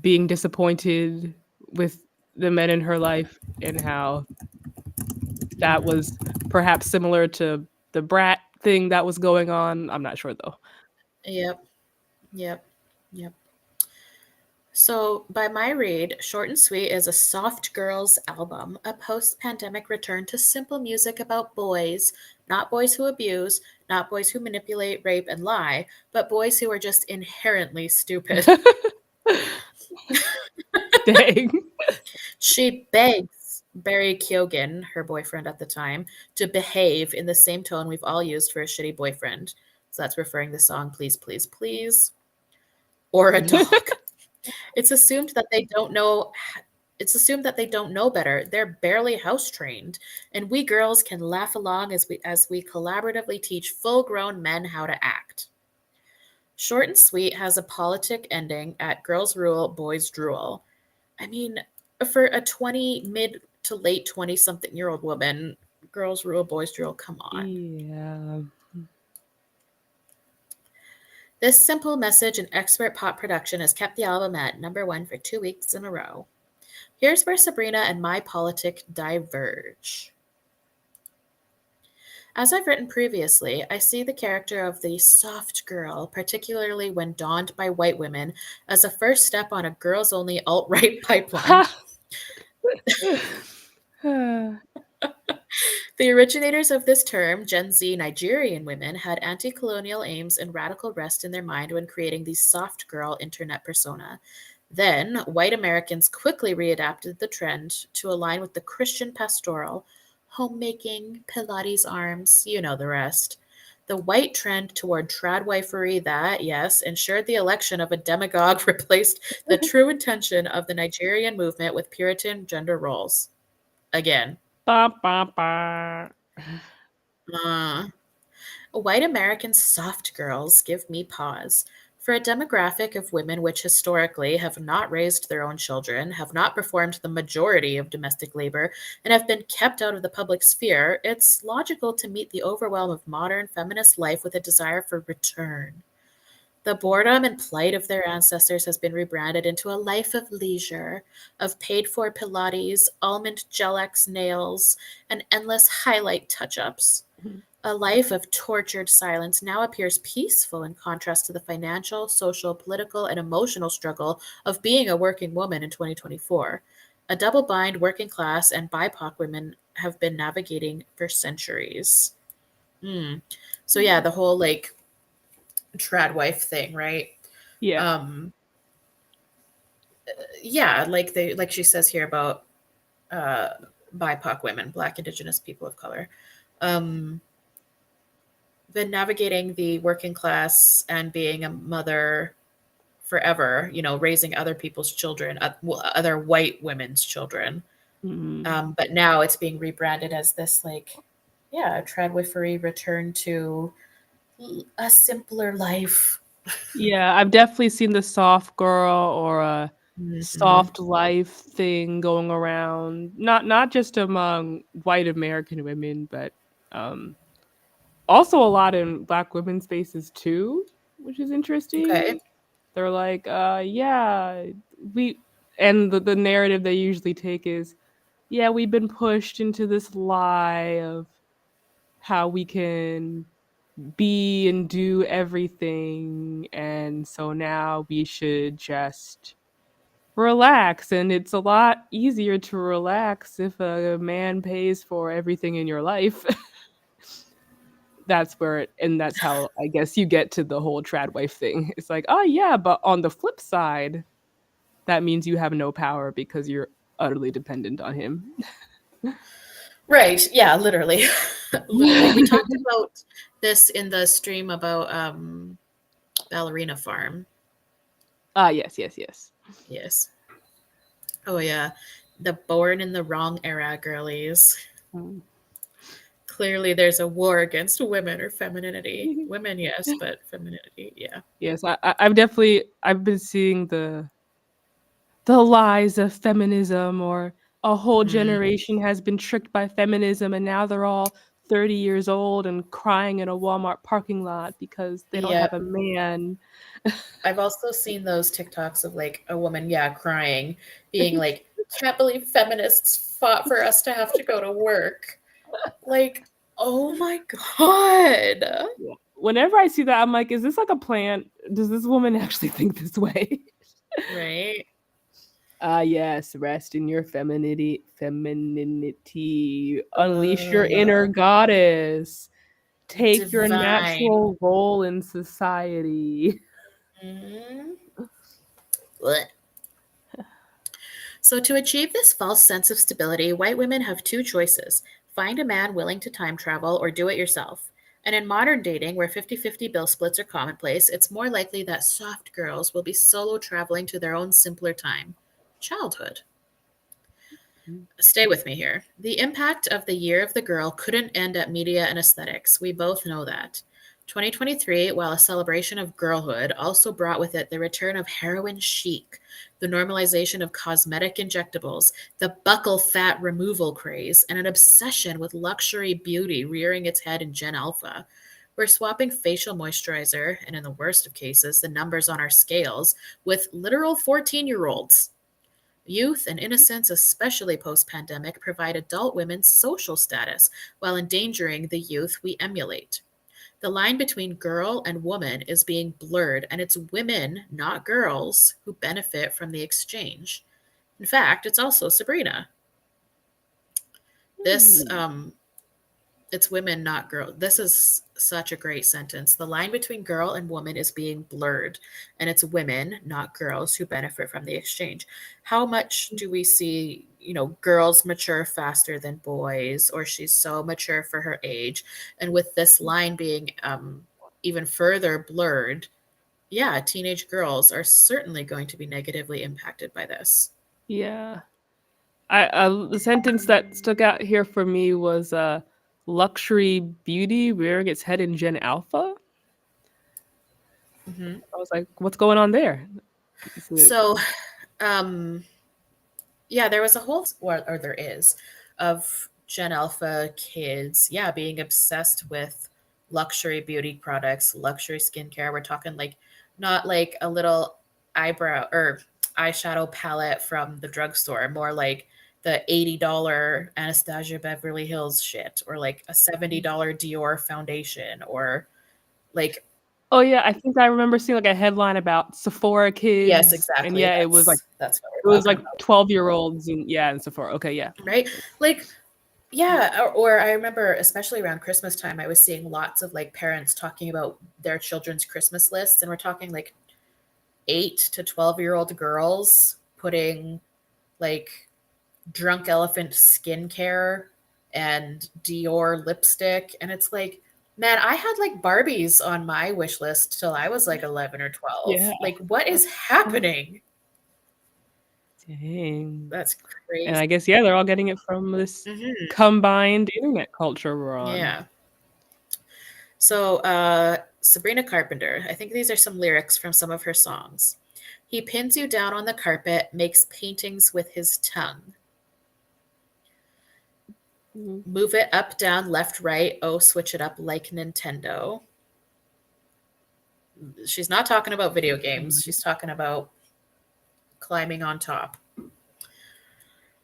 [SPEAKER 2] being disappointed with the men in her life and how that was perhaps similar to the brat thing that was going on. I'm not sure though.
[SPEAKER 1] yep, yep, yep. So, by my read, Short and Sweet is a soft girls album, a post pandemic return to simple music about boys, not boys who abuse, not boys who manipulate, rape, and lie, but boys who are just inherently stupid.
[SPEAKER 2] Dang.
[SPEAKER 1] She begs Barry Keoghan, her boyfriend at the time, to behave in the same tone we've all used for a shitty boyfriend. So that's referring the song Please, Please, Please, or a dog. It's assumed that they don't know it's assumed that they don't know better. They're barely house trained, and we girls can laugh along as we collaboratively teach full-grown men how to act. Short and Sweet has a politic ending at girls rule, boys drool. I mean, for a 20 mid to late 20 something year old woman, girls rule, boys drool, come on.
[SPEAKER 2] Yeah.
[SPEAKER 1] This simple message and expert pop production has kept the album at number 1 for 2 weeks in a row. Here's where Sabrina and my politic diverge. As I've written previously, I see the character of the soft girl, particularly when donned by white women, as a first step on a girls only alt right pipeline. The originators of this term, Gen Z Nigerian women, had anti colonial aims and radical rest in their mind when creating the soft girl internet persona. Then, white Americans quickly readapted the trend to align with the Christian pastoral, homemaking, Pilates arms, you know the rest. The white trend toward tradwifery that, yes, ensured the election of a demagogue replaced the true intention of the Nigerian movement with Puritan gender roles. Again.
[SPEAKER 2] Ba, ba, ba.
[SPEAKER 1] Uh, White American soft girls give me pause. For a demographic of women which historically have not raised their own children, have not performed the majority of domestic labor, and have been kept out of the public sphere, it's logical to meet the overwhelm of modern feminist life with a desire for return. The boredom and plight of their ancestors has been rebranded into a life of leisure, of paid for Pilates, almond gel X nails, and endless highlight touch ups. A life of tortured silence now appears peaceful in contrast to the financial, social, political, and emotional struggle of being a working woman in 2024. A double bind working class and BIPOC women have been navigating for centuries. Hmm. So yeah, the whole like trad wife thing, right?
[SPEAKER 2] Yeah.
[SPEAKER 1] Um, yeah, like she says here about uh, BIPOC women, Black, Indigenous people of color. Um, been navigating the working class and being a mother forever, you know, raising other people's children, other white women's children.
[SPEAKER 2] Mm.
[SPEAKER 1] But now it's being rebranded as this, like, yeah, tradwifery return to a simpler life.
[SPEAKER 2] Yeah, I've definitely seen the soft girl or a
[SPEAKER 1] Mhm.
[SPEAKER 2] soft life thing going around. Not just among white American women, but um also a lot in black women's spaces too, which is
[SPEAKER 1] Okay.
[SPEAKER 2] interesting. They're like, yeah, we and the narrative they usually take is, yeah, we've been pushed into this lie of how we can be and do everything, and so now we should just relax, and it's a lot easier to relax if a man pays for everything in your life. That's where and that's how I guess you get to the whole trad wife thing. It's like, oh yeah, but on the flip side, that means you have no power because you're utterly dependent on him.
[SPEAKER 1] Right. Yeah, literally. Literally. We talked about this in the stream about Ballerina Farm.
[SPEAKER 2] Ah, yes, yes, yes.
[SPEAKER 1] Yes. Oh yeah. The born in the wrong era girlies.
[SPEAKER 2] Mm.
[SPEAKER 1] Clearly there's a war against women or femininity. Women, yes, but femininity, yeah.
[SPEAKER 2] Yes, I've definitely I've been seeing the lies of feminism, or a whole
[SPEAKER 1] Mm.
[SPEAKER 2] generation has been tricked by feminism and now they're all 30 years old and crying in a Walmart parking lot because they don't have
[SPEAKER 1] Yep.
[SPEAKER 2] a man.
[SPEAKER 1] I've also seen those TikToks of like a woman, yeah, crying, being like, can't believe feminists fought for us to have to go to work. Like, oh my God.
[SPEAKER 2] Yeah. Whenever I see that, I'm like, is this like a plant? Does this woman actually think this way?
[SPEAKER 1] Right?
[SPEAKER 2] Ah, yes, rest in your femininity. Femininity. Unleash your
[SPEAKER 1] Uh,
[SPEAKER 2] inner goddess. Take your
[SPEAKER 1] divine.
[SPEAKER 2] natural role in society.
[SPEAKER 1] Mhm. Blech. So, to achieve this false sense of stability, white women have two choices: find a man willing to time travel or do it yourself. And in modern dating, where 50-50 bill splits are commonplace, it's more likely that soft girls will be solo traveling to their own simpler time: childhood. Stay with me here. The impact of the year of the girl couldn't end at media and aesthetics. We both know that. 2023, while a celebration of girlhood, also brought with it the return of heroin chic, the normalization of cosmetic injectables, the buckle fat removal craze, and an obsession with luxury beauty rearing its head in Gen Alpha. We're swapping facial moisturizer, and in the worst of cases, the numbers on our scales, with literal 14-year-olds. Youth and innocence, especially post pandemic, provide adult women's social status while endangering the youth we emulate. The line between girl and woman is being blurred, and it's women, not girls, who benefit from the exchange. In fact, it's also Sabrina. This it's women, not girls. This is such a great sentence. The line between girl and woman is being blurred, and it's women, not girls, who benefit from the exchange. How much do we see, girls mature faster than boys, or she's so mature for her age? And with this line being even further blurred, yeah, teenage girls are certainly going to be negatively impacted by this.
[SPEAKER 2] Yeah. The sentence that stuck out here for me was luxury beauty rearing its head in Gen Alpha.
[SPEAKER 1] Hmm.
[SPEAKER 2] I was like, what's going on there? Is it-
[SPEAKER 1] So, um, yeah, there was a whole, or there is, of Gen Alpha kids, yeah, being obsessed with luxury beauty products, luxury skincare. We're talking like not like a little eyebrow or eyeshadow palette from the drugstore, more like the $80 Anastasia Beverly Hills shit, or like a $70 Dior foundation, or like,
[SPEAKER 2] Oh yeah, I think I remember seeing like a headline about Sephora
[SPEAKER 1] yes,
[SPEAKER 2] kids, and
[SPEAKER 1] exactly.
[SPEAKER 2] yeah,
[SPEAKER 1] That's what
[SPEAKER 2] it
[SPEAKER 1] we're
[SPEAKER 2] was
[SPEAKER 1] talking
[SPEAKER 2] like
[SPEAKER 1] about,
[SPEAKER 2] 12-year-olds and yeah, in Sephora. Okay, yeah.
[SPEAKER 1] right? Like, yeah, or I remember, especially around Christmas time, I was seeing lots of like parents talking about their children's Christmas lists, and we're talking like 8 to 12-year-old girls putting like Drunk Elephant skincare and Dior lipstick, and it's like, man, I had like Barbies on my wish list till I was like 11 or
[SPEAKER 2] Yeah.
[SPEAKER 1] 12. Like, what is happening?
[SPEAKER 2] Dang.
[SPEAKER 1] That's
[SPEAKER 2] And
[SPEAKER 1] crazy.
[SPEAKER 2] I guess yeah, they're all getting it from this
[SPEAKER 1] Hmm.
[SPEAKER 2] combined internet culture we're on.
[SPEAKER 1] Yeah. So, Sabrina Carpenter, I think these are some lyrics from some of her songs. He pins you down on the carpet, makes paintings with his tongue.
[SPEAKER 2] Mhm.
[SPEAKER 1] Move it up, down, left, right. Oh, switch it up like Nintendo. She's not talking about video games. She's talking about climbing on top.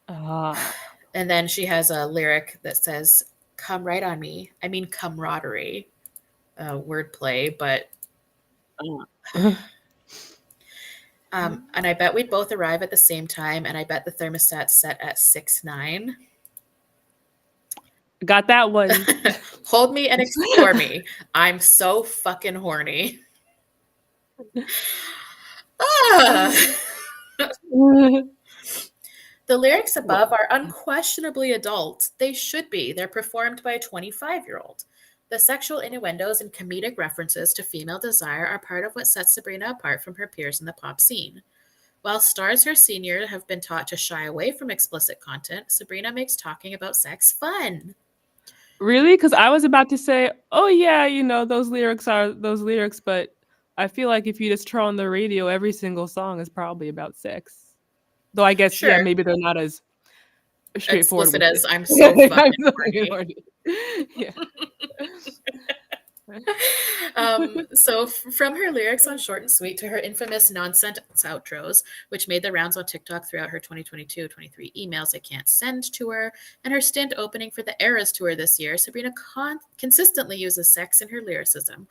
[SPEAKER 2] Ah.
[SPEAKER 1] And then she has a lyric that says, come right on me. I mean, camaraderie. Wordplay, but and I bet we'd both arrive at the same time, and I bet the thermostat's set at 6'9".
[SPEAKER 2] Got that one.
[SPEAKER 1] Hold me and explore me. I'm so fucking horny. Ah. The lyrics above are unquestionably adult. They should be. They're performed by a 25-year-old. The sexual innuendos and comedic references to female desire are part of what sets Sabrina apart from her peers in the pop scene. While stars her senior have been taught to shy away from explicit content, Sabrina makes talking about sex fun.
[SPEAKER 2] Really? Because I was about to say, oh yeah, those lyrics are those lyrics, but I feel like if you just turn on the radio, every single song is probably about sex. Though I guess, yeah,
[SPEAKER 1] Sure,
[SPEAKER 2] maybe they're not as straightforward
[SPEAKER 1] explicit
[SPEAKER 2] with
[SPEAKER 1] as
[SPEAKER 2] it.
[SPEAKER 1] I'm so
[SPEAKER 2] I'm
[SPEAKER 1] fucking
[SPEAKER 2] so
[SPEAKER 1] horny.
[SPEAKER 2] horny. Yeah.
[SPEAKER 1] So from her lyrics on Short and Sweet to her infamous nonsense outros, which made the rounds on TikTok throughout her 2022-23 emails I can't send to her, and her stint opening for the Eras tour this year, Sabrina consistently uses sex in her lyricism.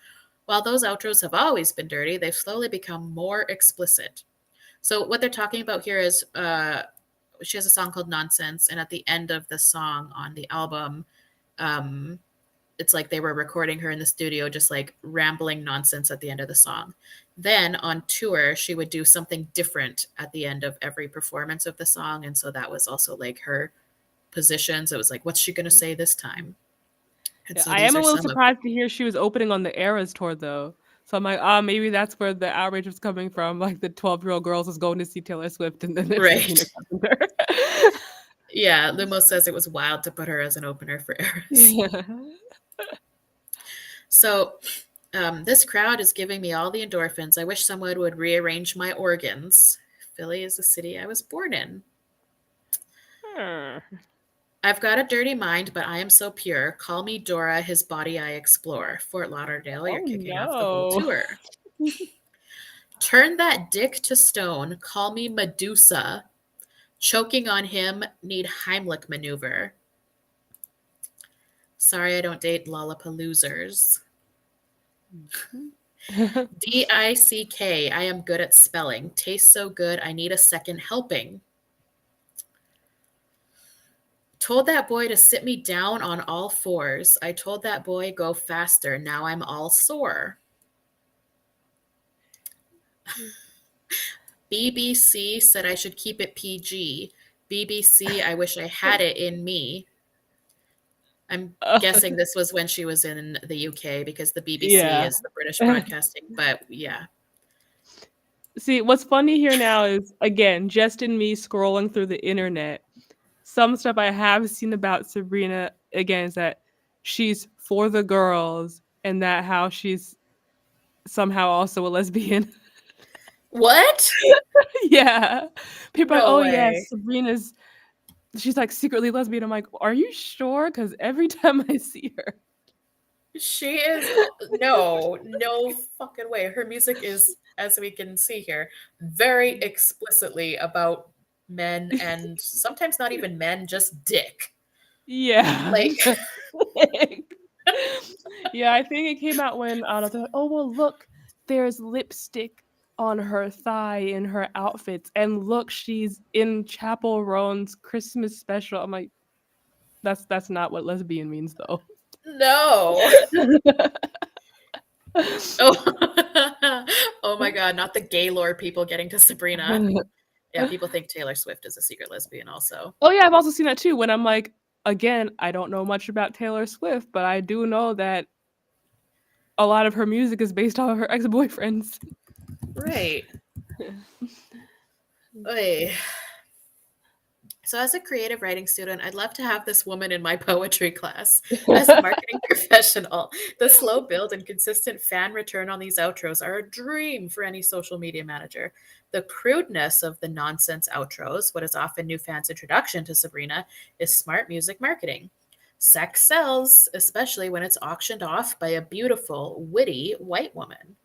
[SPEAKER 1] While those outros have always been dirty, they've slowly become more explicit. So what they're talking about here is she has a song called Nonsense, and at the end of the song on the album, um, it's like they were recording her in the studio, just like rambling nonsense at the end of the song. Then on tour, she would do something different at the end of every performance of the song. And so that was also like her positions. It was like, what's she going to say this time? And
[SPEAKER 2] Yeah,
[SPEAKER 1] so
[SPEAKER 2] I
[SPEAKER 1] these
[SPEAKER 2] am a
[SPEAKER 1] are
[SPEAKER 2] little
[SPEAKER 1] some of
[SPEAKER 2] surprised to hear she was opening on the Eras tour though. So I'm like, maybe that's where the outrage was coming from. Like the 12-year-old girls was going to see Taylor Swift, and then there's Sabrina
[SPEAKER 1] right.
[SPEAKER 2] Carpenter.
[SPEAKER 1] Yeah, Lumos says it was wild to put her as an opener for Eris.
[SPEAKER 2] Yeah.
[SPEAKER 1] So this crowd is giving me all the endorphins. I wish someone would rearrange my organs. Philly is the city I was born in. I've got a dirty mind, but I am so pure. Call me Dora, his body I explore. Fort Lauderdale, you're
[SPEAKER 2] Oh
[SPEAKER 1] kicking off the whole
[SPEAKER 2] no.
[SPEAKER 1] tour. Turn that dick to stone. Call me Medusa. Choking on him, need Heimlich maneuver. Sorry, I don't date Lollapaloozers. D-I-C-K, I am good at spelling. Tastes so good, I need a second helping. Told that boy to sit me down on all fours. I told that boy go faster. Now I'm all sore. BBC said I should keep it PG. BBC, I wish I had it in me. I'm guessing this was when she was in the UK because the BBC
[SPEAKER 2] Yeah.
[SPEAKER 1] is the British broadcasting, but yeah.
[SPEAKER 2] See, what's funny here now is, again, just in me scrolling through the internet, some stuff I have seen about Sabrina, again, is that she's for the girls and that how she's somehow also a lesbian.
[SPEAKER 1] What?
[SPEAKER 2] Yeah. People are like,
[SPEAKER 1] No
[SPEAKER 2] oh,
[SPEAKER 1] way.
[SPEAKER 2] yes, Sabrina's, she's like secretly lesbian. I'm like, are you sure? Because every time I see her.
[SPEAKER 1] She is no fucking way. Her music is, as we can see here, very explicitly about men and sometimes not even men, just dick.
[SPEAKER 2] Yeah.
[SPEAKER 1] Like,
[SPEAKER 2] Yeah, I think it came out when I don't know, oh well look, there's lipstick on her thigh in her outfits, and look, she's in Chapel Roan's Christmas special. I'm like, that's not what lesbian means though.
[SPEAKER 1] no. Oh, oh my God, not the Gaylord people getting to Sabrina. Yeah, people think Taylor Swift is a secret lesbian also.
[SPEAKER 2] Oh yeah, I've also seen that too when I'm like, again, I don't know much about Taylor Swift, but I do know that a lot of her music is based off of her ex-boyfriends.
[SPEAKER 1] Right. Oy. So, as a creative writing student, I'd love to have this woman in my poetry class. As a marketing professional, the slow build and consistent fan return on these outros are a dream for any social media manager. The crudeness of the nonsense outros, what is often new fans' introduction to Sabrina, is smart music marketing. Sex sells, especially when it's auctioned off by a beautiful, witty white woman.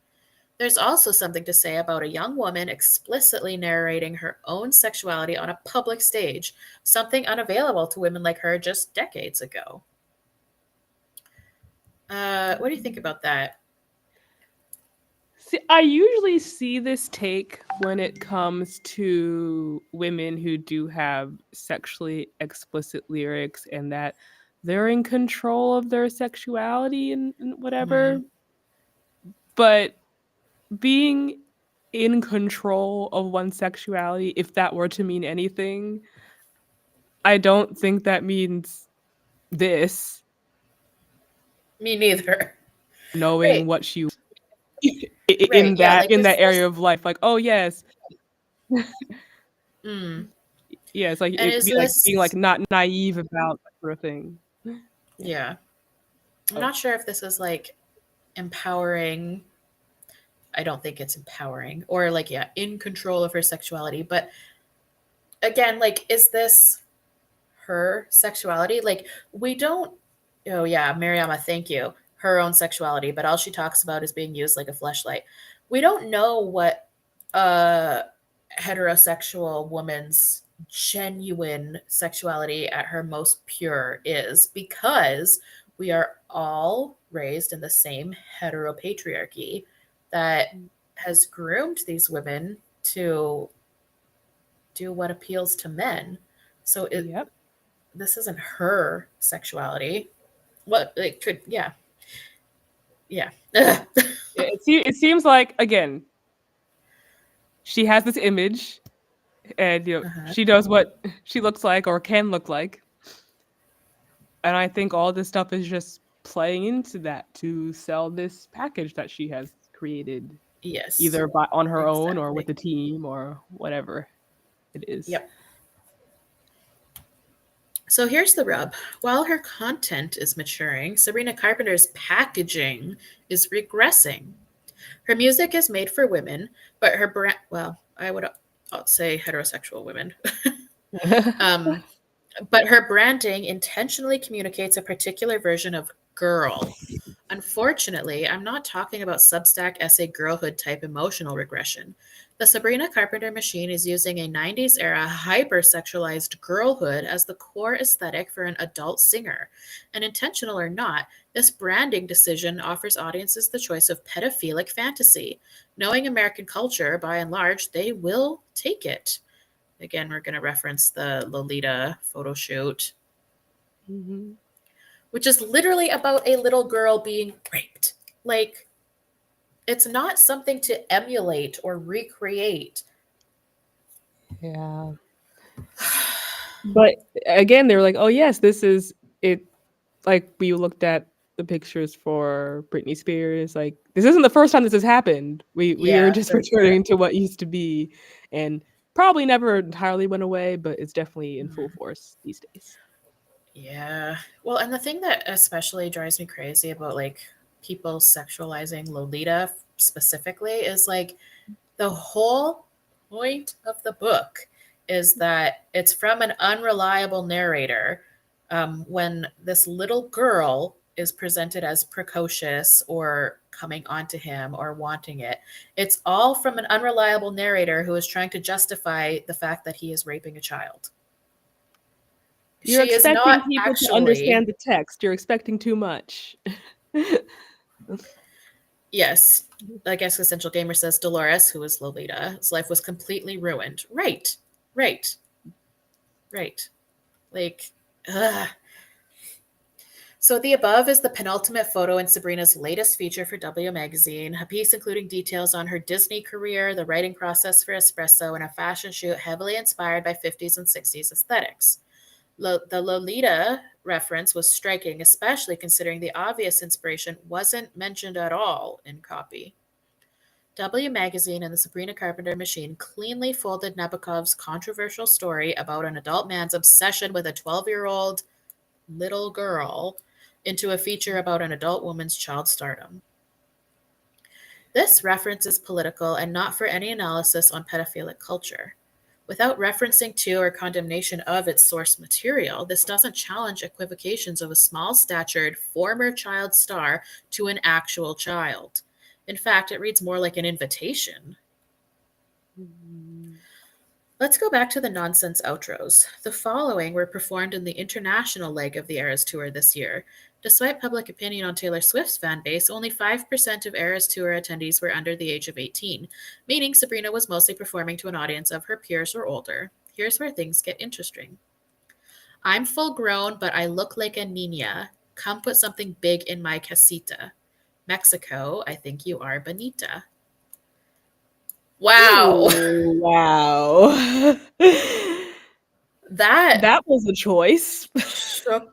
[SPEAKER 1] There's also something to say about a young woman explicitly narrating her own sexuality on a public stage, something unavailable to women like her just decades ago. What do you think about that?
[SPEAKER 2] See, I usually see this take when it comes to women who do have sexually explicit lyrics and that they're in control of their sexuality and whatever.
[SPEAKER 1] Mhm.
[SPEAKER 2] But being in control of one's sexuality, if that were to mean anything, I don't think that means this,
[SPEAKER 1] Me neither.
[SPEAKER 2] knowing
[SPEAKER 1] Right,
[SPEAKER 2] what you
[SPEAKER 1] right. Yeah, like
[SPEAKER 2] in
[SPEAKER 1] is
[SPEAKER 2] that
[SPEAKER 1] this
[SPEAKER 2] area of life. Like, oh yes,
[SPEAKER 1] mm.
[SPEAKER 2] yeah, it's like
[SPEAKER 1] And
[SPEAKER 2] it
[SPEAKER 1] is
[SPEAKER 2] be like being like
[SPEAKER 1] this
[SPEAKER 2] not naive about that sort of thing. Yeah.
[SPEAKER 1] yeah. I'm
[SPEAKER 2] Oh.
[SPEAKER 1] not sure if this is like empowering. I don't think it's empowering or like yeah, in control of her sexuality, but again, like is this her sexuality? Like we don't oh yeah, Mariama, thank you. Her own sexuality, but all she talks about is being used like a fleshlight. We don't know what a heterosexual woman's genuine sexuality at her most pure is because we are all raised in the same heteropatriarchy that has groomed these women to do what appeals to men. So
[SPEAKER 2] Yep.
[SPEAKER 1] this isn't her sexuality. What it could yeah. Yeah.
[SPEAKER 2] It seems like, again, she has this image, and
[SPEAKER 1] Uh-huh.
[SPEAKER 2] she knows what she looks like or can look like, and I think all this stuff is just playing into that to sell this package that she has created,
[SPEAKER 1] Yes.
[SPEAKER 2] either on her own or with
[SPEAKER 1] Exactly.
[SPEAKER 2] the team or whatever it is.
[SPEAKER 1] Yep. So here's the rub. While her content is maturing, Sabrina Carpenter's packaging is regressing. Her music is made for women, but her brand, well, I'll say heterosexual women. um, but her branding intentionally communicates a particular version of girl, Unfortunately, I'm not talking about Substack essay girlhood type emotional regression. The Sabrina Carpenter machine is using a 90s era hypersexualized girlhood as the core aesthetic for an adult singer. And intentional or not, this branding decision offers audiences the choice of pedophilic fantasy. Knowing American culture, by and large, they will take it. Again, we're going to reference the Lolita photo shoot, which is literally about a little girl being raped. Like, it's not something to emulate or recreate.
[SPEAKER 2] Yeah. But again, they were like, "Oh yes, this is it." Like we looked at the pictures for Britney Spears. Like this isn't the first time this has happened. We are
[SPEAKER 1] Yeah,
[SPEAKER 2] just
[SPEAKER 1] for sure.
[SPEAKER 2] returning to what used to be, and probably never entirely went away, but it's definitely in full
[SPEAKER 1] Mhm.
[SPEAKER 2] force these days.
[SPEAKER 1] Yeah. Well, and the thing that especially drives me crazy about like people sexualizing Lolita specifically is like the whole point of the book is that it's from an unreliable narrator when this little girl is presented as precocious or coming onto him or wanting it. It's all from an unreliable narrator who is trying to justify the fact that he is raping a child.
[SPEAKER 2] You're
[SPEAKER 1] She is
[SPEAKER 2] expecting
[SPEAKER 1] not
[SPEAKER 2] people to
[SPEAKER 1] actually.
[SPEAKER 2] understand the text. You're expecting too much.
[SPEAKER 1] Yes. Like Existential Gamer says, Dolores, who is Lolita, his life was completely ruined. Right. Right. Right. Like, ugh. So the above is the penultimate photo in Sabrina's latest feature for W Magazine, a piece including details on her Disney career, the writing process for Espresso, and a fashion shoot heavily inspired by 50s and 60s aesthetics. The Lolita reference was striking, especially considering the obvious inspiration wasn't mentioned at all in copy. W Magazine and the Sabrina Carpenter machine cleanly folded Nabokov's controversial story about an adult man's obsession with a 12-year-old little girl into a feature about an adult woman's child stardom. This reference is political and not for any analysis on pedophilic culture. Without referencing to or condemnation of its source material, this doesn't challenge equivocations of a small statured former child star to an actual child. In fact, it reads more like an invitation. Let's go back to the nonsense outros. The following were performed in the international leg of the Eras Tour this year. Despite public opinion on Taylor Swift's fan base, only 5% of Eras Tour attendees were under the age of 18, meaning Sabrina was mostly performing to an audience of her peers or older. Here's where things get interesting. I'm full grown, but I look like a niña. Come put something big in my casita. Mexico, I think you are bonita. Wow.
[SPEAKER 2] Ooh, wow.
[SPEAKER 1] That
[SPEAKER 2] That was a choice.
[SPEAKER 1] shook.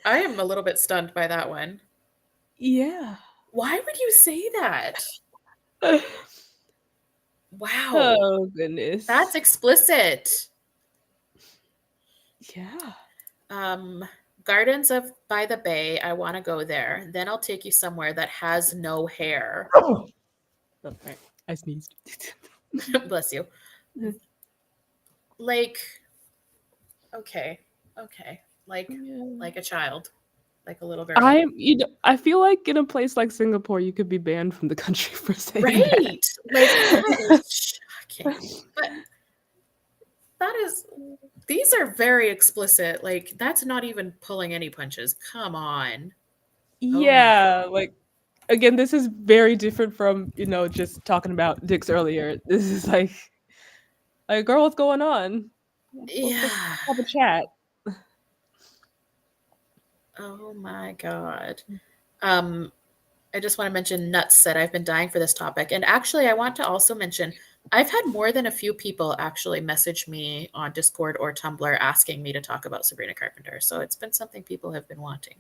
[SPEAKER 1] I am a little bit stunned by that one.
[SPEAKER 2] Yeah.
[SPEAKER 1] Why would you say that? Wow.
[SPEAKER 2] Oh,
[SPEAKER 1] That's
[SPEAKER 2] goodness.
[SPEAKER 1] explicit.
[SPEAKER 2] Yeah.
[SPEAKER 1] Um, Gardens of by the Bay, I want to go there. Then I'll take you somewhere that has no hair.
[SPEAKER 2] Oh, right. I sneezed.
[SPEAKER 1] Bless you. Like, okay, okay.
[SPEAKER 2] Yeah.
[SPEAKER 1] Like a child, like a little girl.
[SPEAKER 2] I feel like in a place like Singapore, you could be banned from the country for saying that.
[SPEAKER 1] Right. Like that is shocking. But that is these are very explicit. Like that's not even pulling any punches. Come on. Oh my
[SPEAKER 2] Yeah, like again, this is very different from, just talking about dicks earlier. This is like, girl, what's going on? Let's
[SPEAKER 1] yeah.
[SPEAKER 2] have a chat.
[SPEAKER 1] Oh my god. Um I just want to mention Nuts said I've been dying for this topic. And actually I want to also mention I've had more than a few people actually message me on Discord or Tumblr asking me to talk about Sabrina Carpenter. So it's been something people have been wanting.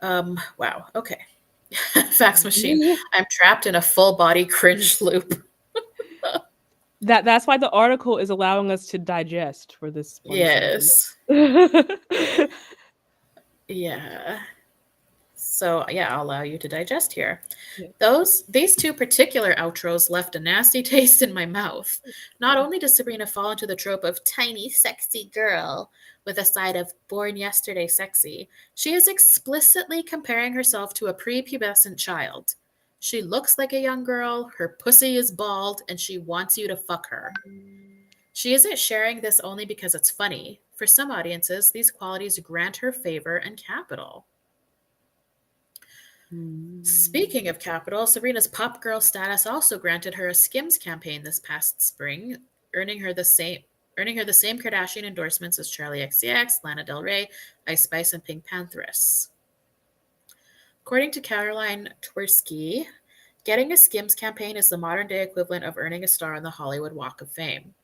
[SPEAKER 1] Wow. Okay. Fax machine. I'm trapped in a full body cringe loop.
[SPEAKER 2] That's why the article is allowing us to digest for this 1 second.
[SPEAKER 1] Yes. Yeah. So yeah, I'll allow you to digest here.
[SPEAKER 2] Yeah.
[SPEAKER 1] These two particular outros left a nasty taste in my mouth. Not only does Sabrina fall into the trope of tiny, sexy girl with a side of born yesterday sexy, she is explicitly comparing herself to a prepubescent child. She looks like a young girl, her pussy is bald, and she wants you to fuck her. She isn't sharing this only because it's funny. For some audiences, these qualities grant her favor and capital. Speaking of capital, Sabrina's pop girl status also granted her a Skims campaign this past spring, earning her the same Kardashian endorsements as Charlie XCX, Lana Del Rey, Ice Spice, and Pink Pantheress. According to Caroline Tversky, getting a Skims campaign is the modern day equivalent of earning a star on the Hollywood Walk of Fame.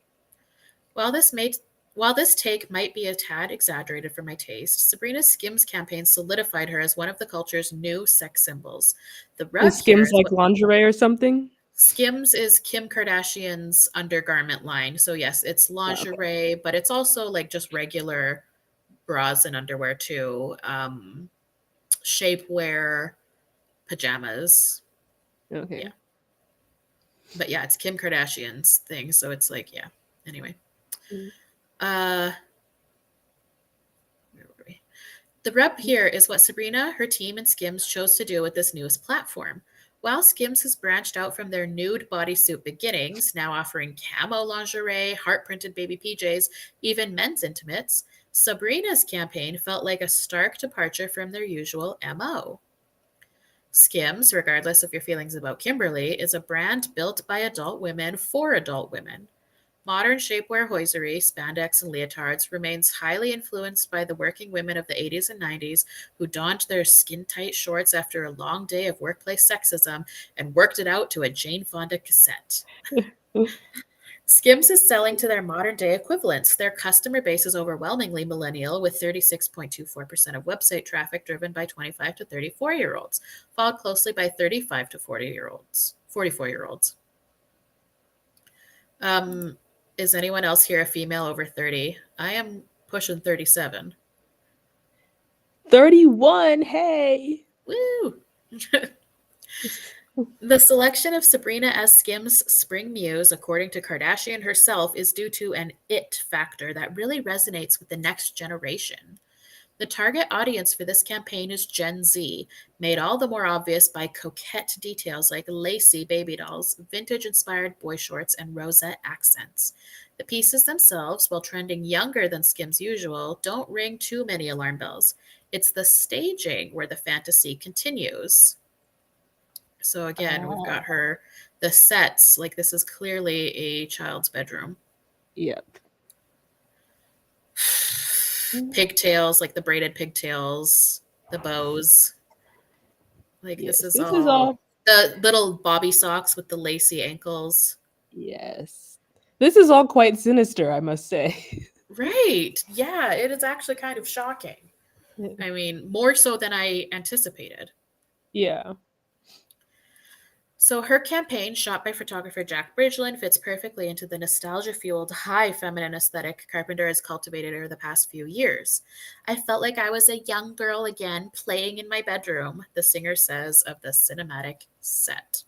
[SPEAKER 1] While this take might be a tad exaggerated for my taste, Sabrina's Skims campaign solidified her as one of the culture's new sex symbols. The rub
[SPEAKER 2] Is
[SPEAKER 1] here
[SPEAKER 2] Skims
[SPEAKER 1] is
[SPEAKER 2] like
[SPEAKER 1] what
[SPEAKER 2] lingerie or something?
[SPEAKER 1] Skims is Kim Kardashian's undergarment line. So yes, it's
[SPEAKER 2] Oh, okay.
[SPEAKER 1] lingerie, but it's also like just regular bras and underwear too. Shapewear, pajamas.
[SPEAKER 2] Okay.
[SPEAKER 1] Yeah. But yeah, it's Kim Kardashian's thing, so it's like, yeah. Anyway.
[SPEAKER 2] Mm.
[SPEAKER 1] Uh where were we? The rub here is what Sabrina, her team, and Skims chose to do with this newest platform. While Skims has branched out from their nude bodysuit beginnings, now offering camo lingerie, heart printed baby PJs, even men's intimates, Sabrina's campaign felt like a stark departure from their usual MO. Skims, regardless of your feelings about Kimberly, is a brand built by adult women for adult women. Modern shapewear hosiery, spandex, and leotards remains highly influenced by the working women of the 80s and 90s who donned their skin-tight shorts after a long day of workplace sexism and worked it out to a Jane Fonda cassette. Skims is selling to their modern-day equivalents. Their customer base is overwhelmingly millennial, with 36.24% of website traffic driven by 25 to 34-year-olds, followed closely by 35 to 40-year-olds, 44-year-olds. Is anyone else here a female over 30? I am pushing 37.
[SPEAKER 2] 31. Hey.
[SPEAKER 1] Woo! The selection of Sabrina as Skims' spring muse, according to Kardashian herself, is due to an it factor that really resonates with the next generation. The target audience for this campaign is Gen Z, made all the more obvious by coquette details like lacy baby dolls, vintage-inspired boy shorts, and rosette accents. The pieces themselves, while trending younger than Skims' usual, don't ring too many alarm bells. It's the staging where the fantasy continues. So again, we've got the sets, like this is clearly a child's bedroom.
[SPEAKER 2] Yep.
[SPEAKER 1] Pigtails, like the braided pigtails, the bows. Like this
[SPEAKER 2] Yes.
[SPEAKER 1] is
[SPEAKER 2] This is
[SPEAKER 1] all
[SPEAKER 2] all.
[SPEAKER 1] the little bobby socks with the lacy ankles.
[SPEAKER 2] Yes. This is all quite sinister, I must say.
[SPEAKER 1] Right. Yeah, it is actually kind of shocking. I mean, more so than I anticipated.
[SPEAKER 2] Yeah.
[SPEAKER 1] So her campaign, shot by photographer Jack Bridgeland, fits perfectly into the nostalgia-fueled, high feminine aesthetic Carpenter has cultivated over the past few years. I felt like I was a young girl again, playing in my bedroom, the singer says of the cinematic set.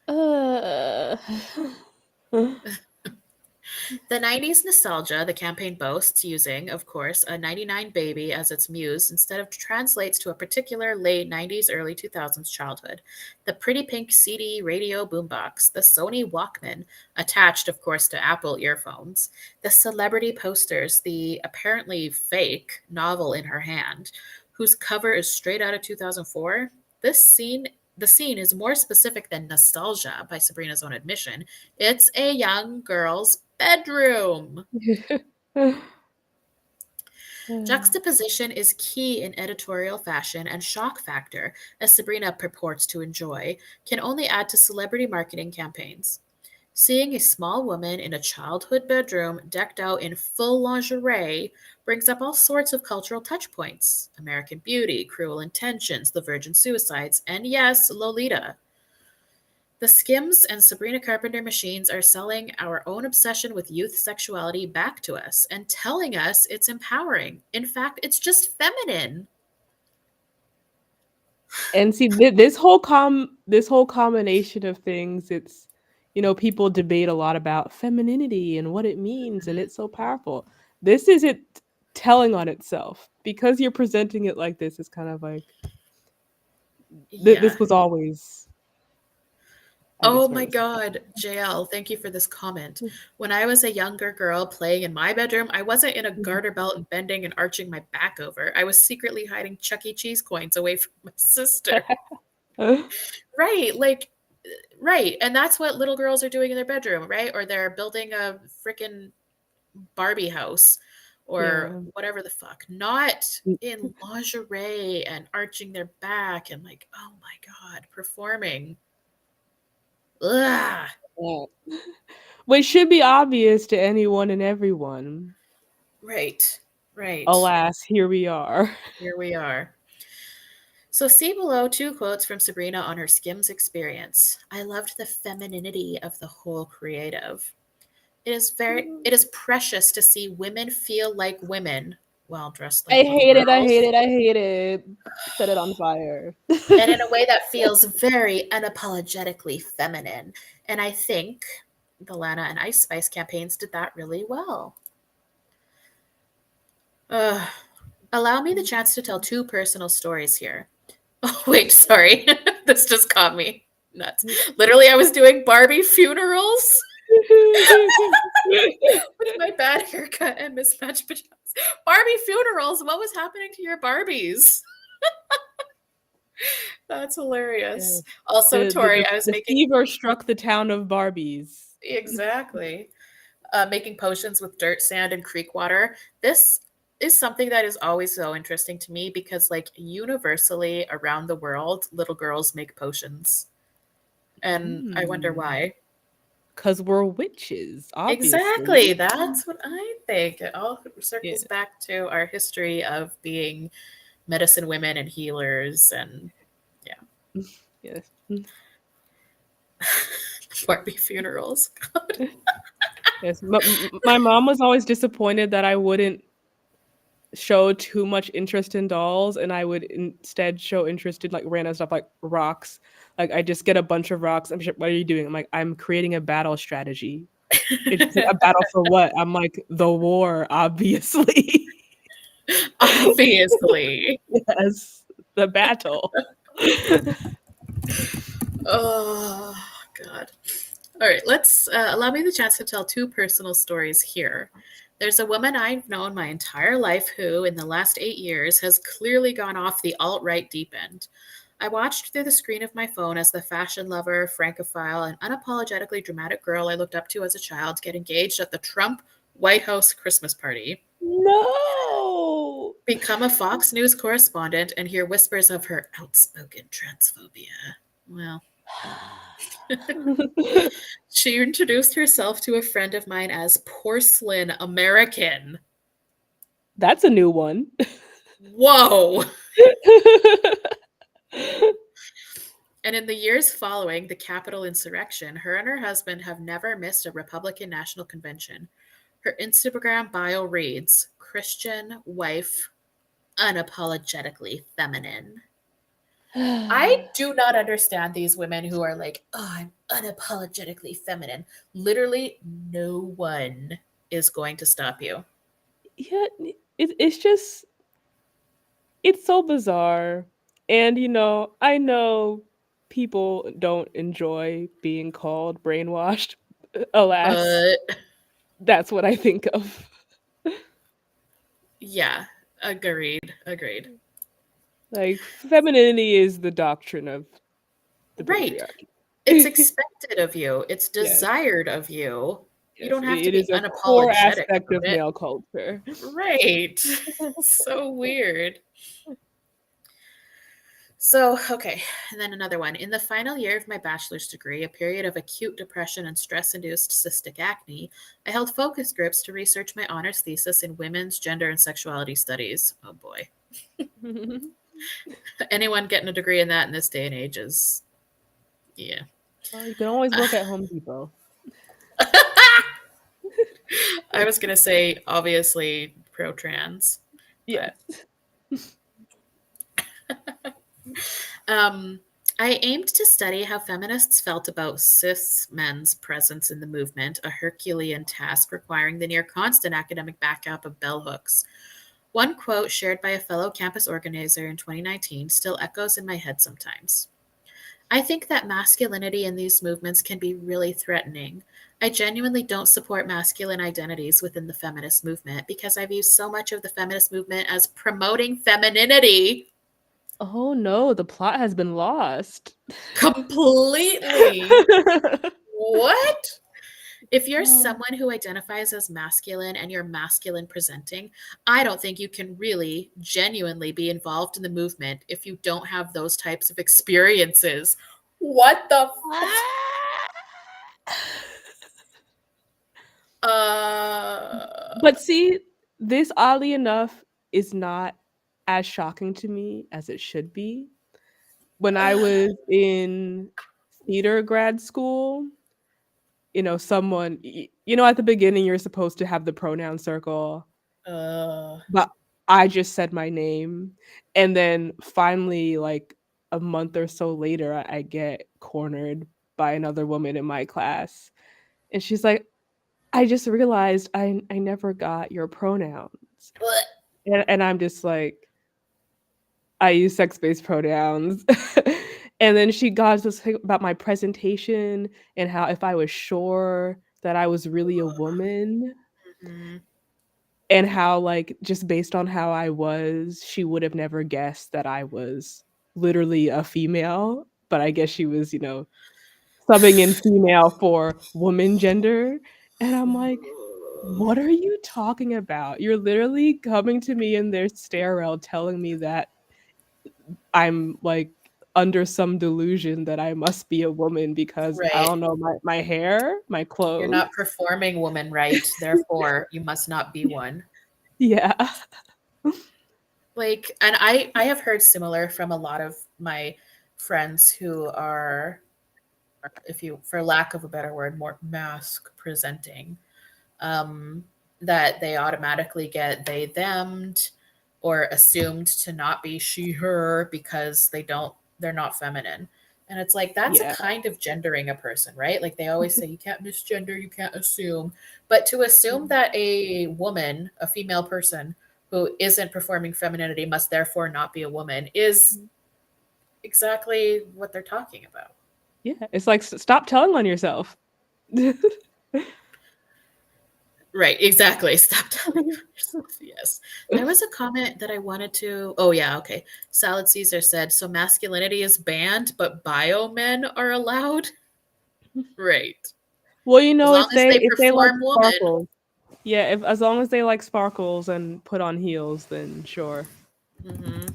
[SPEAKER 2] Uh.
[SPEAKER 1] The 90s nostalgia the campaign boasts, using, of course, a 99 baby as its muse instead of translates to a particular late 90s, early 2000s childhood. The pretty pink CD radio boombox, the Sony Walkman, attached, of course, to Apple earphones, the celebrity posters, the apparently fake novel in her hand, whose cover is straight out of 2004. The scene is more specific than nostalgia, by Sabrina's own admission. It's a young girl's bedroom. Juxtaposition is key in editorial fashion, and shock factor, as Sabrina purports to enjoy, can only add to celebrity marketing campaigns. Seeing a small woman in a childhood bedroom decked out in full lingerie brings up all sorts of cultural touchpoints: American Beauty, Cruel Intentions, The Virgin Suicides, and yes, Lolita. The Skims and Sabrina Carpenter machines are selling our own obsession with youth sexuality back to us and telling us it's empowering. In fact, it's just feminine.
[SPEAKER 2] And see, this whole combination of things, it's, people debate a lot about femininity and what it means, and it's so powerful. This is it telling on itself because you're presenting it like this. It's kind of like
[SPEAKER 1] Yeah.
[SPEAKER 2] this was always at its
[SPEAKER 1] Oh my
[SPEAKER 2] furthest.
[SPEAKER 1] God, JL, thank you for this comment. When I was a younger girl playing in my bedroom, I wasn't in a garter belt and bending and arching my back over. I was secretly hiding Chuck E. Cheese coins away from my sister. Right, like, right. And that's what little girls are doing in their bedroom, right? Or they're building a freaking Barbie house or
[SPEAKER 2] Yeah.
[SPEAKER 1] whatever the fuck. Not in lingerie and arching their back and like, oh my God, performing. Ugh.
[SPEAKER 2] Yeah. Which should be obvious to anyone and everyone.
[SPEAKER 1] Right, right.
[SPEAKER 2] Alas, here we are.
[SPEAKER 1] Here we are. So, see below two quotes from Sabrina on her Skims experience. I loved the femininity of the whole creative. It is precious to see women feel like women while dressed
[SPEAKER 2] I
[SPEAKER 1] like little
[SPEAKER 2] hate it. I hate
[SPEAKER 1] girls,
[SPEAKER 2] it. I hate it. Set it on fire.
[SPEAKER 1] and in a way that feels very unapologetically feminine. And I think the Lana and Ice Spice campaigns did that really well. Ugh. Allow me the chance to tell two personal stories here. Oh, wait, sorry. This just caught me nuts. Literally, I was doing Barbie funerals with my bad haircut and mismatched pajamas. Barbie funerals? What was happening to your Barbies? That's
[SPEAKER 2] Yeah.
[SPEAKER 1] hilarious. Also,
[SPEAKER 2] The, the
[SPEAKER 1] Tori,
[SPEAKER 2] the
[SPEAKER 1] I was
[SPEAKER 2] the
[SPEAKER 1] making
[SPEAKER 2] fever struck the town of Barbies.
[SPEAKER 1] exactly making potions with dirt, sand, and creek water. This is something that is always so interesting to me because, like, universally around the world, little girls make potions, and I wonder
[SPEAKER 2] Hmm.
[SPEAKER 1] why.
[SPEAKER 2] Because we're witches,
[SPEAKER 1] Exactly.
[SPEAKER 2] obviously.
[SPEAKER 1] That's what I think. It all
[SPEAKER 2] Yeah.
[SPEAKER 1] circles back to our history of being medicine women and healers and yeah,
[SPEAKER 2] Yes.
[SPEAKER 1] Barbie funerals. God.
[SPEAKER 2] Yes. My mom was always disappointed that I wouldn't show too much interest in dolls, and I would instead show interest in like random stuff like rocks. Like I just get a bunch of rocks. I'm like, what are you doing? I'm like, I'm creating a battle strategy. It's just like, a battle for what? I'm like, the war, obviously.
[SPEAKER 1] Obviously.
[SPEAKER 2] Yes, the battle.
[SPEAKER 1] Oh, God. All right, let's allow me the chance to tell two personal stories here. There's a woman I've known my entire life who, in the last 8 years, has clearly gone off the alt right deep end. I watched through the screen of my phone as the fashion lover, francophile, and unapologetically dramatic girl I looked up to as a child get engaged at the Trump White House Christmas party,
[SPEAKER 2] No.
[SPEAKER 1] become a Fox News correspondent, and hear whispers of her outspoken transphobia. Well, she introduced herself to a friend of mine as Porcelain American.
[SPEAKER 2] That's a new one.
[SPEAKER 1] Whoa! And in the years following the Capitol insurrection, her and her husband have never missed a Republican National Convention. Her Instagram bio reads Christian wife, unapologetically feminine. I do not understand these women who are like, oh, I'm unapologetically feminine. Literally, no one is going to stop you.
[SPEAKER 2] Yeah, it's just it's so bizarre. And I know people don't enjoy being called brainwashed. Alas,
[SPEAKER 1] But
[SPEAKER 2] that's what I think of.
[SPEAKER 1] yeah, agreed, agreed.
[SPEAKER 2] Like femininity is the doctrine of the
[SPEAKER 1] Right.
[SPEAKER 2] patriarchy.
[SPEAKER 1] It's expected of you, it's
[SPEAKER 2] Yes.
[SPEAKER 1] desired of you. You
[SPEAKER 2] Yes,
[SPEAKER 1] don't have to
[SPEAKER 2] it
[SPEAKER 1] be
[SPEAKER 2] is a core
[SPEAKER 1] unapologetic
[SPEAKER 2] aspect
[SPEAKER 1] about
[SPEAKER 2] of
[SPEAKER 1] it.
[SPEAKER 2] male culture.
[SPEAKER 1] Right. So weird. So, okay, and then another one. In the final year of my bachelor's degree, a period of acute depression and stress induced cystic acne, I held focus groups to research my honors thesis in women's gender and sexuality studies. Oh boy. Anyone getting a degree in that in this day and age is, yeah.
[SPEAKER 2] Well, you can always work at Home Depot.
[SPEAKER 1] I was going to say, obviously, pro trans,
[SPEAKER 2] Yes.
[SPEAKER 1] but I aimed to study how feminists felt about cis men's presence in the movement, a Herculean task requiring the near constant academic backup of bell hooks. One quote shared by a fellow campus organizer in 2019 still echoes in my head sometimes. I think that masculinity in these movements can be really threatening. I genuinely don't support masculine identities within the feminist movement because I view so much of the feminist movement as promoting femininity
[SPEAKER 2] Oh no, the plot has been lost.
[SPEAKER 1] completely. What? If you're
[SPEAKER 2] Oh.
[SPEAKER 1] someone who identifies as masculine and you're masculine presenting, I don't think you can really genuinely be involved in the movement if you don't have those types of experiences. What the
[SPEAKER 2] But see, this oddly enough is not as shocking to me as it should be. When I
[SPEAKER 1] uh,
[SPEAKER 2] was in theater grad school, at the beginning you're supposed to have the pronoun circle,
[SPEAKER 1] uh,
[SPEAKER 2] but I just said my name. And then finally, like a month or so later, I get cornered by another woman in my class. And she's like, I just realized I never got your pronouns. And I'm just like, I use sex-based pronouns. And then she got to this thing about my presentation and how if I was sure that I was really a woman
[SPEAKER 1] mhm.
[SPEAKER 2] and how like just based on how I was, she would have never guessed that I was literally a female, but I guess she was, subbing in female for woman gender. And I'm like, what are you talking about? You're literally coming to me in their stairwell telling me that I'm like under some delusion that I must be a woman because I
[SPEAKER 1] Right.
[SPEAKER 2] don't know my hair, my
[SPEAKER 1] You're
[SPEAKER 2] clothes.
[SPEAKER 1] not performing woman right, therefore you must not be one.
[SPEAKER 2] Yeah.
[SPEAKER 1] Like, and I have heard similar from a lot of my friends who are, if you, for lack of a better word, more mask presenting, um, that they automatically get they them'd or assumed to not be she her because they're not feminine. And it's like that's a
[SPEAKER 2] Yeah.
[SPEAKER 1] kind of gendering a person, right? Like they always say you can't misgender, you can't assume. But to assume that a woman, a female person who isn't performing femininity must therefore not be a woman is exactly what they're talking about.
[SPEAKER 2] Yeah. It's like stop telling on yourself.
[SPEAKER 1] Right, exactly. Stop telling on yourself. Yes. There was a comment that I wanted to. Oh, yeah. Okay. Salad Caesar said, so masculinity is banned, but bio men are allowed? Right.
[SPEAKER 2] Well,
[SPEAKER 1] As long
[SPEAKER 2] if
[SPEAKER 1] as they
[SPEAKER 2] they like
[SPEAKER 1] perform woman.
[SPEAKER 2] sparkles. Yeah, if as long as they like sparkles and put on heels, then sure.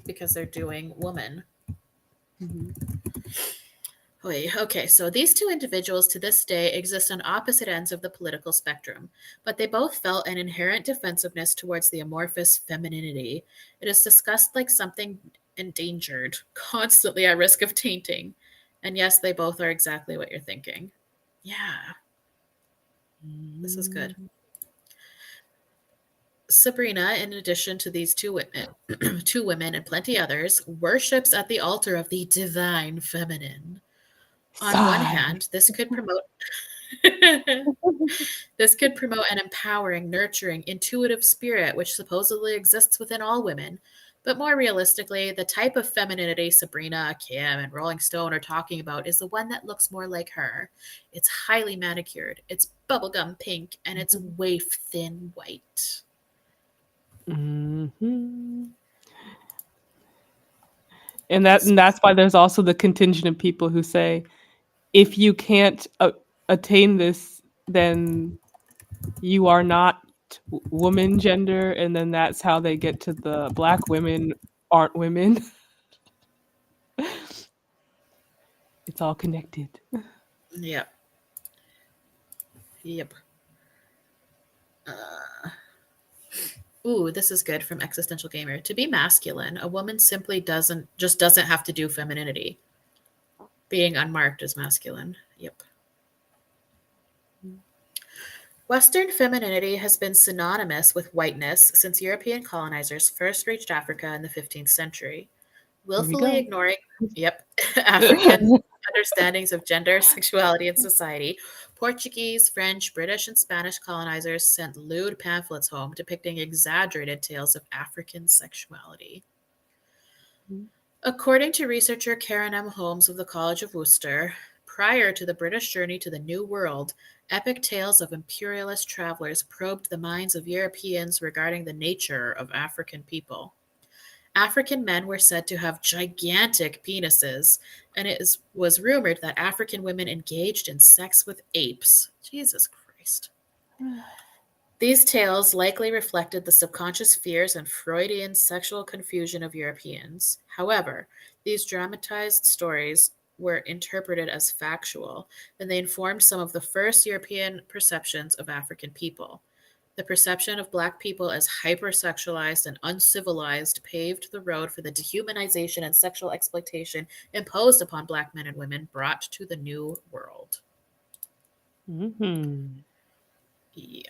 [SPEAKER 1] Because they're doing woman.
[SPEAKER 2] Mhm.
[SPEAKER 1] Okay, so these two individuals to this day exist on opposite ends of the political spectrum, but they both felt an inherent defensiveness towards the amorphous femininity. It is discussed like something endangered, constantly at risk of tainting. And yes, they both are exactly what you're thinking. Yeah, this is good.
[SPEAKER 2] Mm.
[SPEAKER 1] Sabrina, in addition to these two women, two women and plenty others, worships at the altar of the divine feminine. On one
[SPEAKER 2] Sigh.
[SPEAKER 1] hand, this could promote this could promote an empowering, nurturing, intuitive spirit which supposedly exists within all women. But more realistically, the type of femininity Sabrina, Kim, and Rolling Stone are talking about is the one that looks more like her. It's highly manicured, it's bubblegum pink, and it's waif thin white.
[SPEAKER 2] Mhm.
[SPEAKER 1] This
[SPEAKER 2] And that's why there's also the contingent of people who say if you can't attain this, then you are not woman gender, and then that's how they get to the black women aren't women. It's all connected.
[SPEAKER 1] Yep. Yep. Uh, Ooh, this is good from Existential Gamer. To be masculine, a woman simply doesn't have to do femininity. Being unmarked is masculine. Yep. Western femininity has been synonymous with whiteness since European colonizers first reached Africa in the 15th century.
[SPEAKER 2] Here we
[SPEAKER 1] willfully
[SPEAKER 2] go.
[SPEAKER 1] ignoring, yep, African understandings of gender, sexuality, and society, Portuguese, French, British, and Spanish colonizers sent lewd pamphlets home depicting exaggerated tales of African sexuality. According to researcher Karen M. Holmes of the College of Worcester, prior to the British journey to the New World, epic tales of imperialist travelers probed the minds of Europeans regarding the nature of African people. African men were said to have gigantic penises, and was rumored that African women engaged in sex with apes. Jesus Christ. These tales likely reflected the subconscious fears and Freudian sexual confusion of Europeans. However, these dramatized stories were interpreted as factual, and they informed some of the first European perceptions of African people. The perception of Black people as hypersexualized and uncivilized paved the road for the dehumanization and sexual exploitation imposed upon Black men and women brought to the New World.
[SPEAKER 2] Mm-hmm.
[SPEAKER 1] Yeah.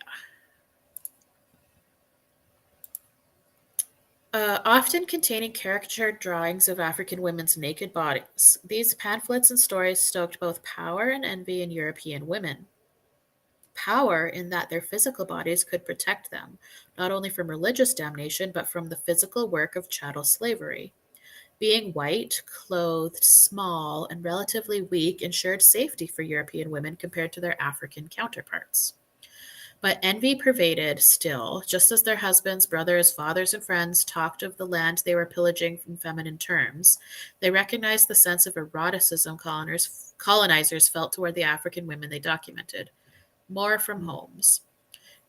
[SPEAKER 1] Often containing caricatured drawings of African women's naked bodies, these pamphlets and stories stoked both power and envy in European women. Power in that their physical bodies could protect them, not only from religious damnation, but from the physical work of chattel slavery. Being white, clothed, small, and relatively weak ensured safety for European women compared to their African counterparts. But envy pervaded still, just as their husbands, brothers, fathers, and friends talked of the land they were pillaging in feminine terms. They recognized the sense of eroticism colonizers felt toward the African women they documented. More from Holmes.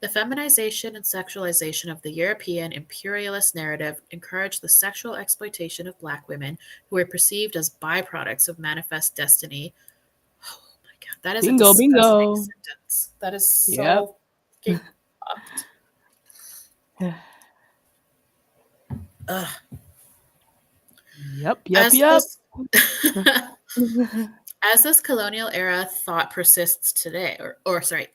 [SPEAKER 1] The feminization and sexualization of the European imperialist narrative encouraged the sexual exploitation of Black women who were perceived as byproducts of manifest destiny. Oh my God, that is a
[SPEAKER 2] Bingo,
[SPEAKER 1] disgusting
[SPEAKER 2] bingo.
[SPEAKER 1] sentence. That is
[SPEAKER 2] Yep.
[SPEAKER 1] so fucking fucked. Ugh.
[SPEAKER 2] Yep, yep,
[SPEAKER 1] As
[SPEAKER 2] yep.
[SPEAKER 1] this as this colonial era thought persists today,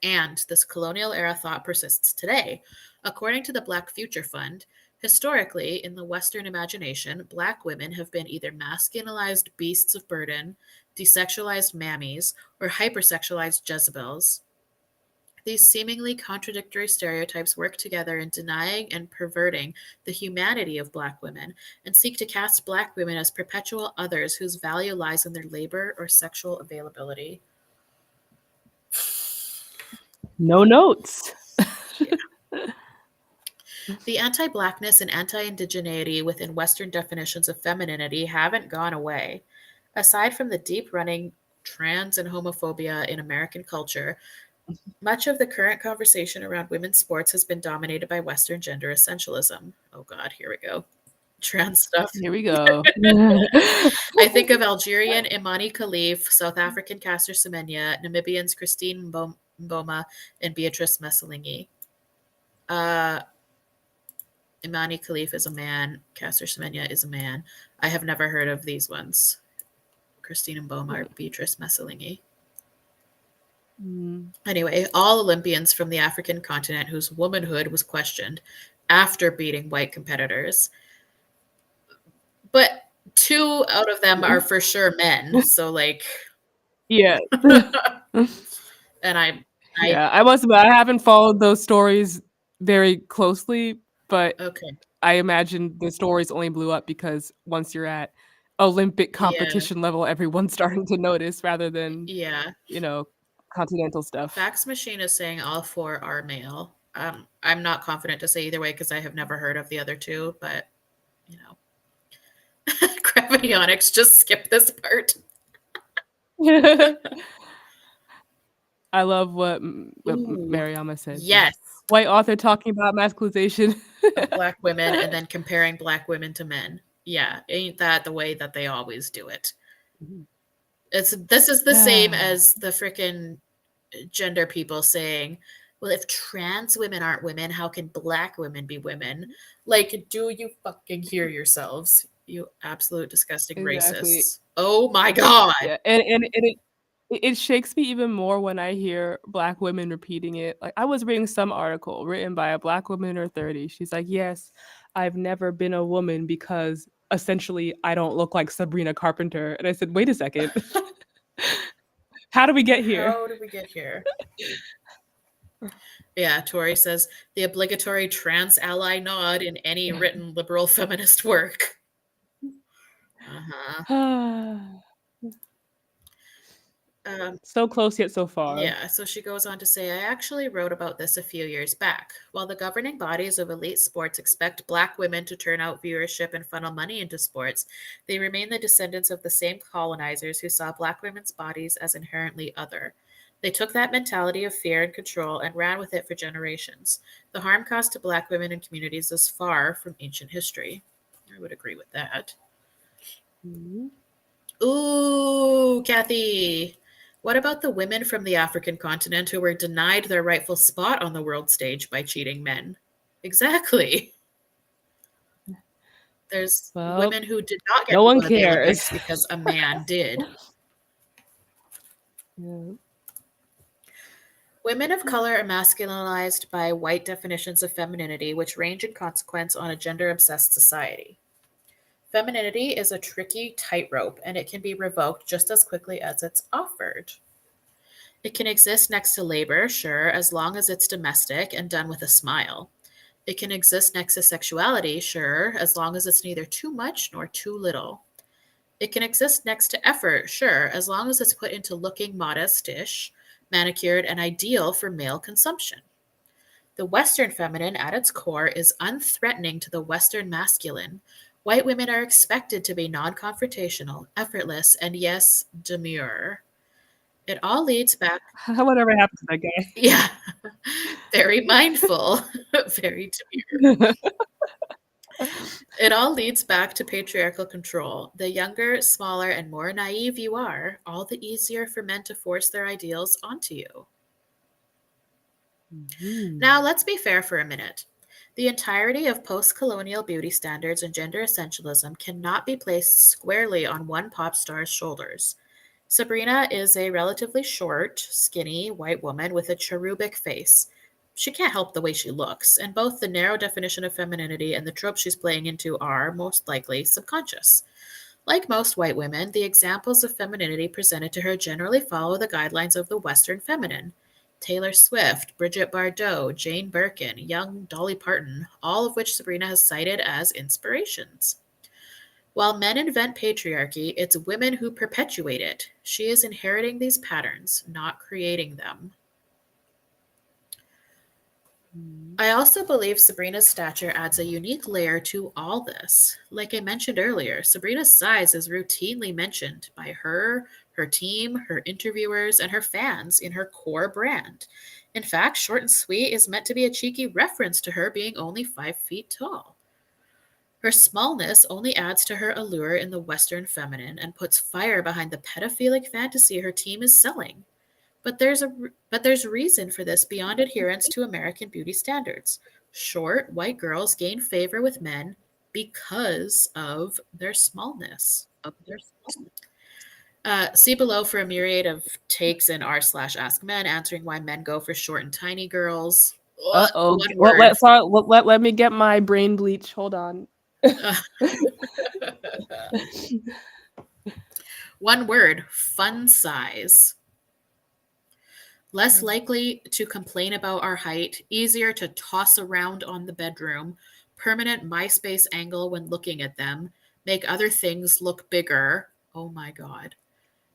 [SPEAKER 1] and this colonial era thought persists today, according to the Black Future Fund, historically, in the Western imagination, Black women have been either masculinized beasts of burden, desexualized mammies, or hypersexualized Jezebels. These seemingly contradictory stereotypes work together in denying and perverting the humanity of Black women and seek to cast Black women as perpetual others whose value lies in their labor or sexual availability.
[SPEAKER 2] No notes.
[SPEAKER 1] Yeah. The anti Blackness and anti indigeneity within Western definitions of femininity haven't gone away. Aside from the deep running trans and homophobia in American culture, much of the current conversation around women's sports has been dominated by Western gender essentialism. Oh God, here we go. Trans stuff.
[SPEAKER 2] Here we go.
[SPEAKER 1] I think of Algerian Imani Khalif, South African Caster Semenya, Namibians Christine Mboma, and Beatrice Messelingi. Imani Khalif is a man. Caster Semenya is a man. I have never heard of these ones. Christine Mboma or Beatrice Messelingi. Anyway, all Olympians from the African continent whose womanhood was questioned after beating white competitors. But 2 out of them are for sure men. So like
[SPEAKER 2] Yeah.
[SPEAKER 1] and I
[SPEAKER 2] Yeah, I must admit, I haven't followed those stories very closely, but
[SPEAKER 1] okay.
[SPEAKER 2] I imagine the stories only blew up because once you're at Olympic
[SPEAKER 1] Yeah.
[SPEAKER 2] competition level, everyone's starting to notice rather than,
[SPEAKER 1] Yeah.
[SPEAKER 2] you know, continental stuff.
[SPEAKER 1] Fax Machine is saying all 4 are male. I'm not confident to say either way because I have never heard of the other 2, but you know. Gravionics, just skip this part.
[SPEAKER 2] I love what
[SPEAKER 1] Ooh,
[SPEAKER 2] Mariama said. Says,
[SPEAKER 1] yes,
[SPEAKER 2] white author talking about masculization.
[SPEAKER 1] of Black women and then comparing Black women to men. Yeah, ain't that the way that they always do it? This is the same as the freaking gender people saying, "Well, if trans women aren't women, how can Black women be women?" Like, do you fucking hear yourselves? You absolute disgusting
[SPEAKER 2] Exactly.
[SPEAKER 1] racists. Oh my god.
[SPEAKER 2] Yeah, and it shakes me even more when I hear Black women repeating it. Like, I was reading some article written by a Black woman in her 30s. She's like, "Yes, I've never been a woman because essentially, I don't look like Sabrina Carpenter. And I said, wait a second. How do we get here?
[SPEAKER 1] How did we get here? Yeah, Tori says the obligatory trans ally nod in any written liberal feminist work. Uh-huh.
[SPEAKER 2] So close yet so far.
[SPEAKER 1] Yeah, so she goes on to say, I actually wrote about this a few years back. While the governing bodies of elite sports expect Black women to turn out viewership and funnel money into sports, they remain the descendants of the same colonizers who saw Black women's bodies as inherently other. They took that mentality of fear and control and ran with it for generations. The harm caused to Black women and communities is far from ancient history. I would agree with that.
[SPEAKER 2] Mm-hmm.
[SPEAKER 1] Ooh, Kathy. What about the women from the African continent who were denied their rightful spot on the world stage by cheating men? Exactly. There's women who did not get
[SPEAKER 2] no
[SPEAKER 1] to
[SPEAKER 2] one
[SPEAKER 1] go to the
[SPEAKER 2] cares.
[SPEAKER 1] Olympics because a man did.
[SPEAKER 2] Yeah.
[SPEAKER 1] Women of color are masculinized by white definitions of femininity, which range in consequence on a gender-obsessed society. Femininity is a tricky tightrope, and it can be revoked just as quickly as it's offered. It can exist next to labor, sure, as long as it's domestic and done with a smile. It can exist next to sexuality, sure, as long as it's neither too much nor too little. It can exist next to effort, sure, as long as it's put into looking modest-ish, manicured, and ideal for male consumption. The Western feminine, at its core, is unthreatening to the Western masculine. White women are expected to be non-confrontational, effortless, and yes, demure. It all leads back.
[SPEAKER 2] Whatever happened to that guy?
[SPEAKER 1] Yeah, very mindful, very demure. It all leads back to patriarchal control. The younger, smaller, and more naive you are, all the easier for men to force their ideals onto you. Now, let's be fair for a minute. The entirety of post-colonial beauty standards and gender essentialism cannot be placed squarely on one pop star's shoulders. Sabrina is a relatively short, skinny, white woman with a cherubic face. She can't help the way she looks, and both the narrow definition of femininity and the tropes she's playing into are, most likely, subconscious. Like most white women, the examples of femininity presented to her generally follow the guidelines of the Western feminine. Taylor Swift, Bridget Bardot, Jane Birkin, young Dolly Parton, all of which Sabrina has cited as inspirations. While men invent patriarchy, it's women who perpetuate it. She is inheriting these patterns, not creating them. I also believe Sabrina's stature adds a unique layer to all this. Like I mentioned earlier, Sabrina's size is routinely mentioned by her team, her interviewers, and her fans in her core brand. In fact, Short and Sweet is meant to be a cheeky reference to her being only 5 feet tall. Her smallness only adds to her allure in the Western feminine and puts fire behind the pedophilic fantasy her team is selling. But there's reason for this beyond adherence to American beauty standards. Short, white girls gain favor with men because of their smallness. See below for a myriad of takes in r/ask men answering why men go for short and tiny girls.
[SPEAKER 2] Uh-oh.
[SPEAKER 1] One word.
[SPEAKER 2] Let me get my brain bleach. Hold on.
[SPEAKER 1] One word, fun size. Less likely to complain about our height, easier to toss around on the bedroom, permanent MySpace angle when looking at them, make other things look bigger. Oh my God.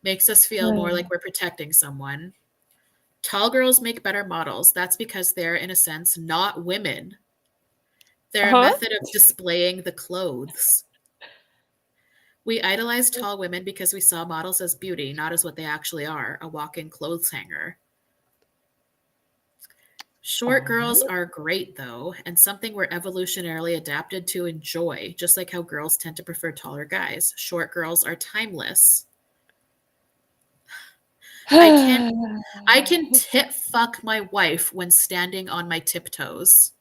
[SPEAKER 1] Makes us feel more like we're protecting someone. Tall girls make better models. That's because they're, in a sense, not women. They're a method of displaying the clothes. We idolize tall women because we saw models as beauty, not as what they actually are, a walk-in clothes hanger. Short girls are great, though, and something we're evolutionarily adapted to enjoy, just like how girls tend to prefer taller guys. Short girls are timeless. I can tit fuck my wife when standing on my tiptoes.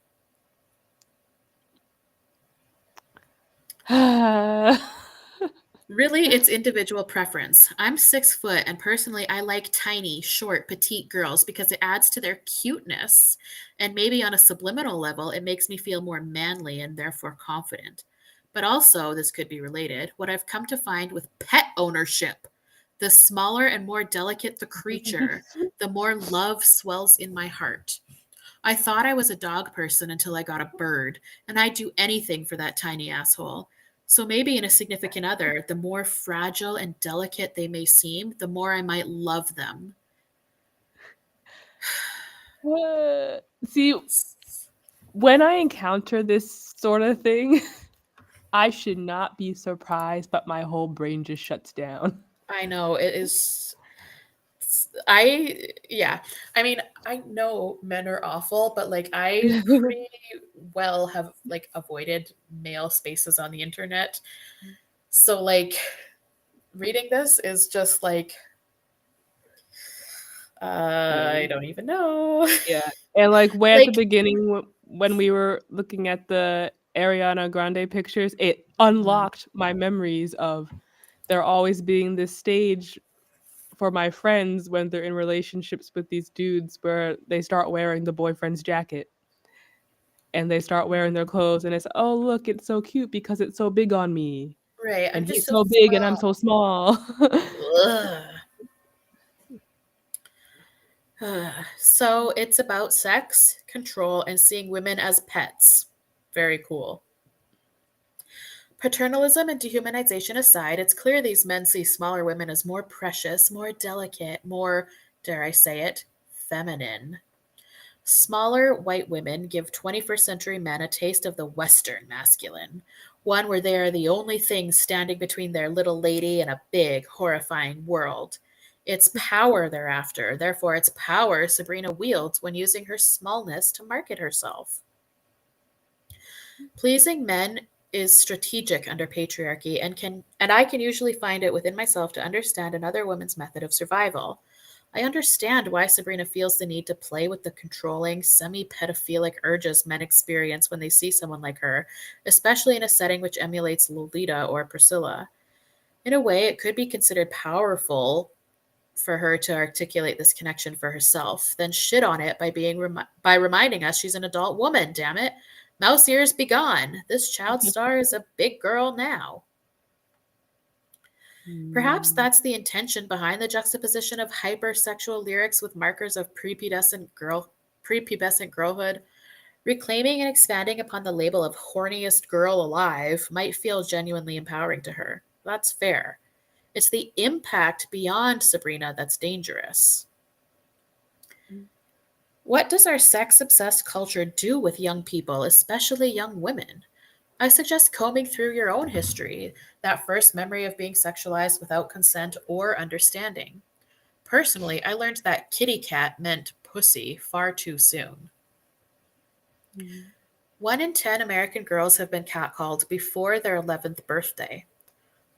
[SPEAKER 1] Really, it's individual preference. I'm 6 foot, and personally, I like tiny, short, petite girls because it adds to their cuteness. And maybe on a subliminal level, it makes me feel more manly and therefore confident. But also, this could be related, what I've come to find with pet ownership. The smaller and more delicate the creature, the more love swells in my heart. I thought I was a dog person until I got a bird, and I'd do anything for that tiny asshole. So maybe in a significant other, the more fragile and delicate they may seem, the more I might love them.
[SPEAKER 2] See, when I encounter this sort of thing, I should not be surprised, but my whole brain just shuts down.
[SPEAKER 1] I know it is. Yeah. I mean, I know men are awful, but like I pretty well have like avoided male spaces on the internet. So like reading this is just like I don't even know.
[SPEAKER 2] Yeah, and, like, way at the
[SPEAKER 1] Like
[SPEAKER 2] beginning when we were looking at the Ariana Grande pictures, it
[SPEAKER 1] Mhm.
[SPEAKER 2] unlocked my memories of there always being this stage for my friends when they're in relationships with these dudes where they start wearing the boyfriend's jacket, and they start wearing their clothes, and it's, "Oh, look, it's so cute because it's so big on me,
[SPEAKER 1] Right, I'm
[SPEAKER 2] and
[SPEAKER 1] just
[SPEAKER 2] he's
[SPEAKER 1] so
[SPEAKER 2] so big and I'm
[SPEAKER 1] small.
[SPEAKER 2] so small."
[SPEAKER 1] Ugh. So it's about sex, control, and seeing women as pets. Very cool. Paternalism and dehumanization aside, it's clear these men see smaller women as more precious, more delicate, more, dare I say it, feminine. Smaller white women give 21st century men a taste of the Western masculine, one where they are the only thing standing between their little lady and a big, horrifying world. It's power they're after, therefore, it's power Sabrina wields when using her smallness to market herself. Pleasing men is strategic under patriarchy and I can usually find it within myself to understand another woman's method of survival. I understand why Sabrina feels the need to play with the controlling, semi-pedophilic urges men experience when they see someone like her, especially in a setting which emulates Lolita or Priscilla. In a way, it could be considered powerful for her to articulate this connection for herself, then shit on it by by reminding us she's an adult woman. Damn it, mouse ears be gone. This child star is a big girl now. Perhaps
[SPEAKER 2] Mm.
[SPEAKER 1] that's the intention behind the juxtaposition of hypersexual lyrics with markers of prepubescent girlhood. Reclaiming and expanding upon the label of horniest girl alive might feel genuinely empowering to her. That's fair. It's the impact beyond Sabrina that's dangerous. What does our sex obsessed culture do with young people, especially young women? I suggest combing through your own history, that first memory of being sexualized without consent or understanding. Personally, I learned that kitty cat meant pussy far too soon.
[SPEAKER 2] Mm.
[SPEAKER 1] 1 in 10 American girls have been catcalled before their 11th birthday.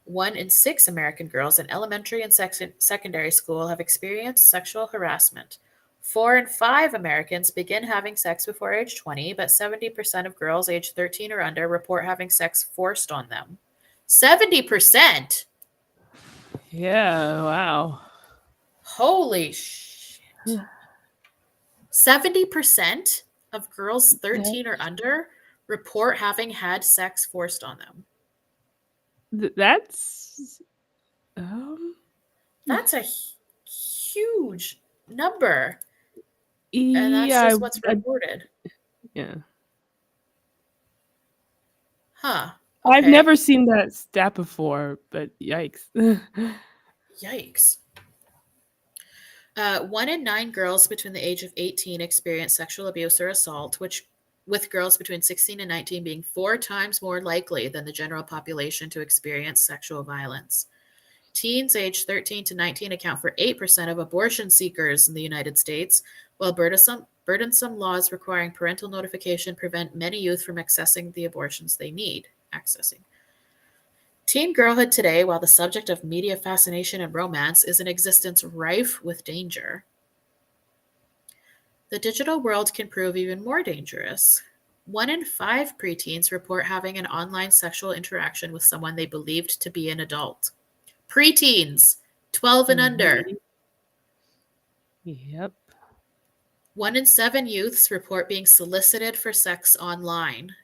[SPEAKER 1] 1 in 6 American girls in elementary and secondary school have experienced sexual harassment. 4 in 5 Americans begin having sex before age 20, but 70% of girls aged 13 or under report having sex forced on them. 70%?
[SPEAKER 2] Yeah, wow.
[SPEAKER 1] Holy shit. 70% of girls 13 or under report having had sex forced on them.
[SPEAKER 2] That's, um
[SPEAKER 1] That's a huge number. And that's
[SPEAKER 2] yeah,
[SPEAKER 1] just what's reported.
[SPEAKER 2] yeah.
[SPEAKER 1] Huh.
[SPEAKER 2] I've
[SPEAKER 1] Okay.
[SPEAKER 2] never seen that stat before, but yikes.
[SPEAKER 1] Yikes. 1 in 9 girls between the age of 18 experience sexual abuse or assault, which with girls between 16 and 19 being 4 times more likely than the general population to experience sexual violence. Teens aged 13 to 19 account for 8% of abortion seekers in the United States, while burdensome laws requiring parental notification prevent many youth from accessing the abortions they need. Accessing. Teen girlhood today, while the subject of media fascination and romance, is an existence rife with danger. The digital world can prove even more dangerous. 1 in 5 preteens report having an online sexual interaction with someone they believed to be an adult. Preteens, 12 and under.
[SPEAKER 2] Mhm. Yep.
[SPEAKER 1] 1 in 7 youths report being solicited for sex online.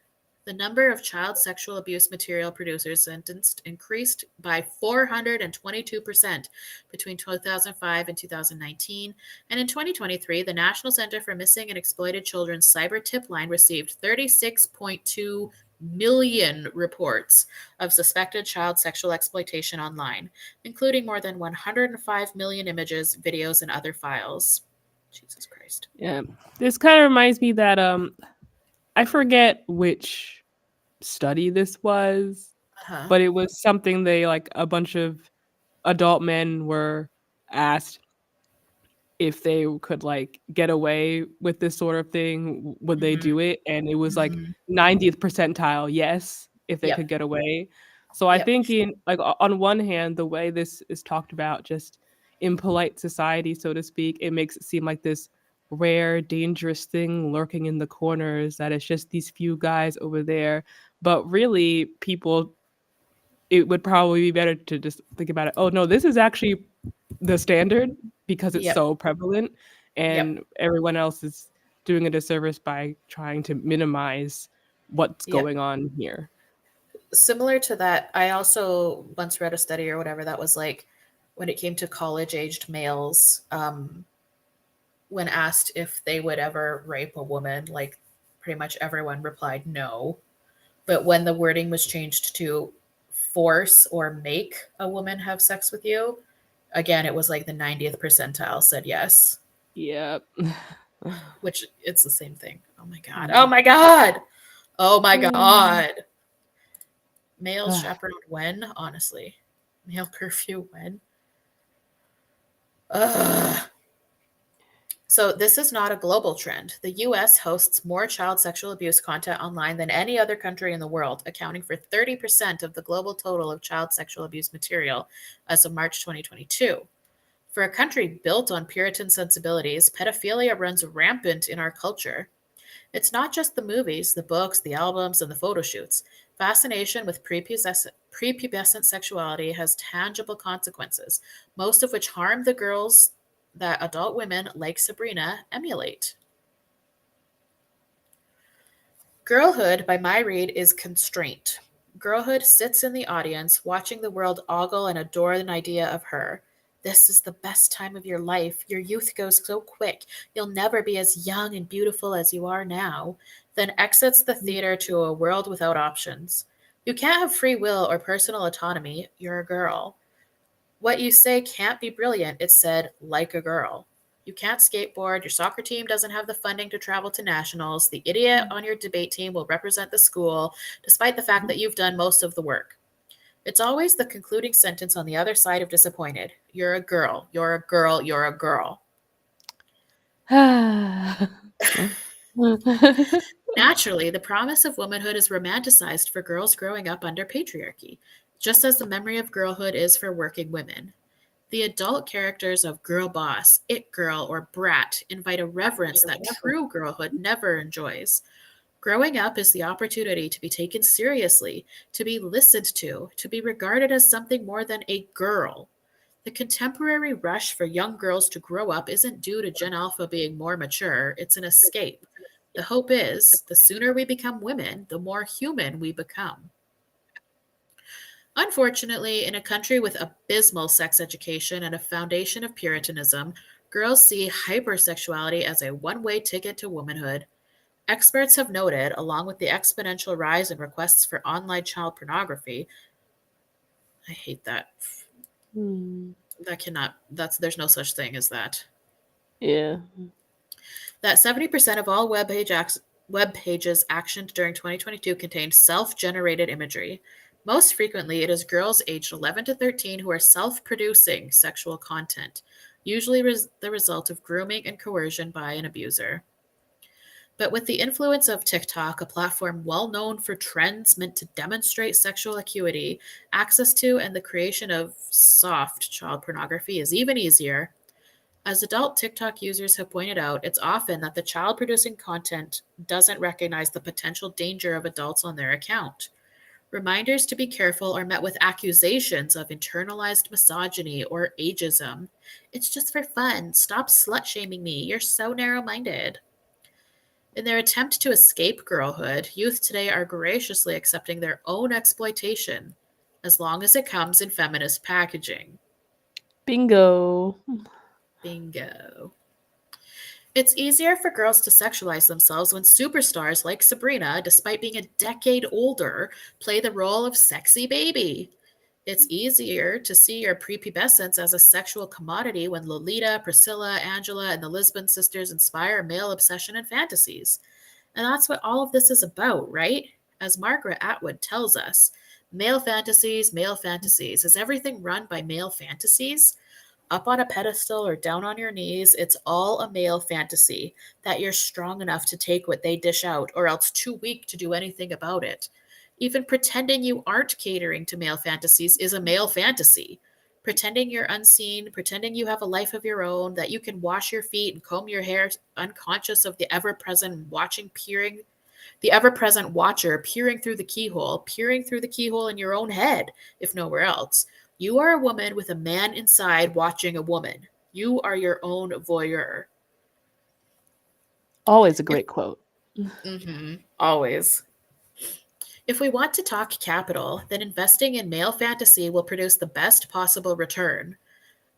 [SPEAKER 1] The number of child sexual abuse material producers sentenced increased by 422% between 2005 and 2019. And in 2023, the National Center for Missing and Exploited Children's cyber tip line received 36.2 million reports of suspected child sexual exploitation online, including more than 105 million images, videos, and other files. Jesus Christ.
[SPEAKER 2] Yeah. This kind of reminds me that I forget which study this was,
[SPEAKER 1] Uh-huh.
[SPEAKER 2] but it was something they like a bunch of adult men were asked if they could like get away with this sort of thing, would they
[SPEAKER 1] Mhm.
[SPEAKER 2] do it? And it was like
[SPEAKER 1] Mhm.
[SPEAKER 2] 90th percentile, yes, if they could
[SPEAKER 1] Yep.
[SPEAKER 2] get away. So I
[SPEAKER 1] Yep.
[SPEAKER 2] think in like on one hand, the way this is talked about just in polite society, so to speak, it makes it seem like this rare, dangerous thing lurking in the corners that it's just these few guys over there. But really, people it would probably be better to just think about it. Oh no, this is actually the standard because it's
[SPEAKER 1] Yep.
[SPEAKER 2] so prevalent,
[SPEAKER 1] Yep.
[SPEAKER 2] and everyone else is doing a disservice by trying to minimize what's
[SPEAKER 1] Yep.
[SPEAKER 2] going on here.
[SPEAKER 1] Similar to that, I also once read a study or whatever that was like when it came to college aged males, when asked if they would ever rape a woman, like pretty much everyone replied no. But when the wording was changed to force or make a woman have sex with you, again, it was like the 90th percentile said yes,
[SPEAKER 2] Yep.
[SPEAKER 1] which it's the same thing. Oh my God. Oh
[SPEAKER 2] Mm.
[SPEAKER 1] my God. Oh my God. Males
[SPEAKER 2] Ah,
[SPEAKER 1] chaperoned when? Honestly. Male curfew when? Ugh. So, this is not a global trend. The US hosts more child sexual abuse content online than any other country in the world, accounting for 30% of the global total of child sexual abuse material as of March 2022. For a country built on Puritan sensibilities, pedophilia runs rampant in our culture. It's not just the movies, the books, the albums, and the photo shoots. Fascination with prepubescent sexuality has tangible consequences, most of which harm the girls that adult women like Sabrina emulate. Girlhood, by my read, is constraint. Girlhood sits in the audience, watching the world ogle and adore an idea of her. This is the best time of your life. Your youth goes so quick. You'll never be as young and beautiful as you are now. Then exits the theater to a world without options. You can't have free will or personal autonomy. You're a girl. What you say can't be brilliant, it's said like a girl. You can't skateboard, your soccer team doesn't have the funding to travel to nationals, the idiot on your debate team will represent the school, despite the fact that you've done most of the work. It's always the concluding sentence on the other side of disappointed. You're a girl, you're a girl, you're a girl.
[SPEAKER 2] ah.
[SPEAKER 1] Naturally, the promise of womanhood is romanticized for girls growing up under patriarchy, just as the memory of girlhood is for working women. The adult characters of girl boss, it girl, or brat invite a reverence that true girlhood never enjoys. Growing up is the opportunity to be taken seriously, to be listened to be regarded as something more than a girl. The contemporary rush for young girls to grow up isn't due to Gen Alpha being more mature, it's an escape. The hope is the sooner we become women, the more human we become. Unfortunately, in a country with abysmal sex education and a foundation of Puritanism, girls see hypersexuality as a one way ticket to womanhood. Experts have noted, along with the exponential rise in requests for online child pornography, I hate that.
[SPEAKER 2] Hmm.
[SPEAKER 1] There's no such thing as that.
[SPEAKER 2] Yeah.
[SPEAKER 1] That 70% of all web pages actioned during 2022 contained self generated imagery. Most frequently, it is girls aged 11 to 13 who are self producing sexual content, usually the result of grooming and coercion by an abuser. But with the influence of TikTok, a platform well known for trends meant to demonstrate sexual acuity, access to and the creation of soft child pornography is even easier. As adult TikTok users have pointed out, it's often that the child producing content doesn't recognize the potential danger of adults on their account. Reminders to be careful are met with accusations of internalized misogyny or ageism. It's just for fun. Stop slut shaming me. You're so narrow minded. In their attempt to escape girlhood, youth today are graciously accepting their own exploitation, as long as it comes in feminist packaging.
[SPEAKER 2] Bingo.
[SPEAKER 1] Bingo. It's easier for girls to sexualize themselves when superstars like Sabrina, despite being a decade older, play the role of sexy baby. It's easier to see your prepubescence as a sexual commodity when Lolita, Priscilla, Angela, and the Lisbon sisters inspire male obsession and fantasies. And that's what all of this is about, right? As Margaret Atwood tells us, male fantasies, male fantasies. Is everything run by male fantasies? Up on a pedestal or down on your knees, it's all a male fantasy that you're strong enough to take what they dish out, or else too weak to do anything about it. Even pretending you aren't catering to male fantasies is a male fantasy. Pretending you're unseen, pretending you have a life of your own, that you can wash your feet and comb your hair, unconscious of the ever present watcher peering through the keyhole in your own head, if nowhere else. You are a woman with a man inside watching a woman. You are your own voyeur.
[SPEAKER 2] Always a
[SPEAKER 1] If,
[SPEAKER 2] great quote.
[SPEAKER 1] always. If we want to talk capital, then investing in male fantasy will produce the best possible return.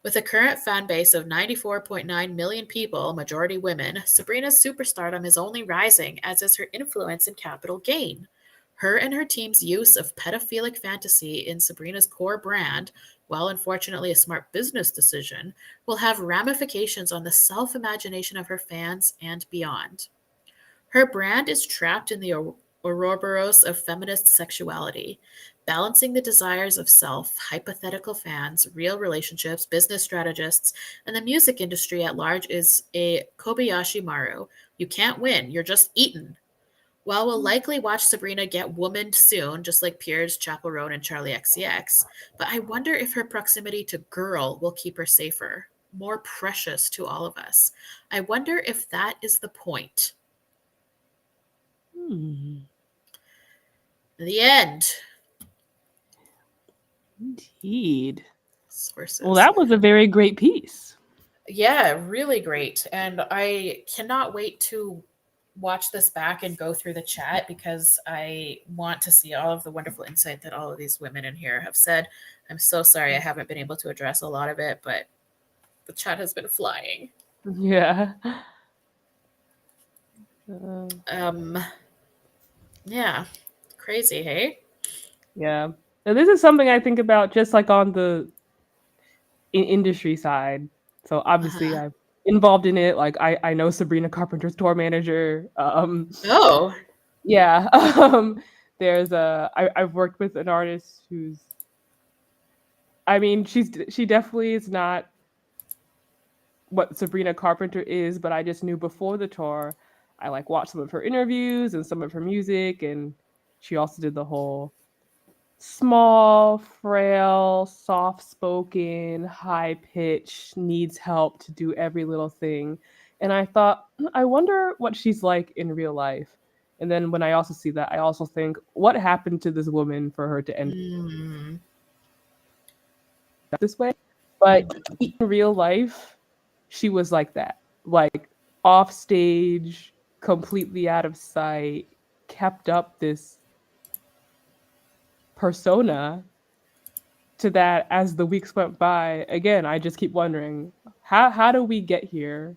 [SPEAKER 1] With a current fan base of 94.9 million people, majority women, Sabrina's superstardom is only rising, as is her influence in capital gain. Her and her team's use of pedophilic fantasy in Sabrina's core brand, while unfortunately a smart business decision, will have ramifications on the self imagination of her fans and beyond. Her brand is trapped in the Ouroboros of feminist sexuality, balancing the desires of self, hypothetical fans, real relationships, business strategists, and the music industry at large is a Kobayashi Maru. You can't win, you're just eaten. While we'll likely watch Sabrina get womaned soon, just like Piers, Chappell Roan, and Charlie XCX, but I wonder if her proximity to girl will keep her safer, more precious to all of us. I wonder if that is the point.
[SPEAKER 2] Hmm.
[SPEAKER 1] The end.
[SPEAKER 2] Indeed. Well,
[SPEAKER 1] Sources.
[SPEAKER 2] that was a very great piece.
[SPEAKER 1] Yeah, really great. And I cannot wait to watch this back and go through the chat because I want to see all of the wonderful insight that all of these women in here have said. I'm so sorry I haven't been able to address a lot of it, but the chat has been flying.
[SPEAKER 2] Yeah. Uh,
[SPEAKER 1] Um, yeah, crazy, hey?
[SPEAKER 2] yeah. Now, this is something I think about just like on the industry side. So obviously
[SPEAKER 1] Uh-huh.
[SPEAKER 2] I'm involved in it. Like I know Sabrina Carpenter's tour manager.
[SPEAKER 1] Oh,
[SPEAKER 2] Yeah. There's I've worked with an artist who's, I mean, she definitely is not what Sabrina Carpenter is, but I just knew before the tour. I like watched some of her interviews and some of her music, and she also did the whole small, frail, soft spoken, high pitched, needs help to do every little thing. And I thought, I wonder what she's like in real life. And then when I also see that, I also think, what happened to this woman for her to end
[SPEAKER 1] mm,
[SPEAKER 2] up this way? But in real life, she was like that. Like off stage, completely out of sight, kept up this persona to that as the weeks went by. Again, I just keep wondering, how do we get here?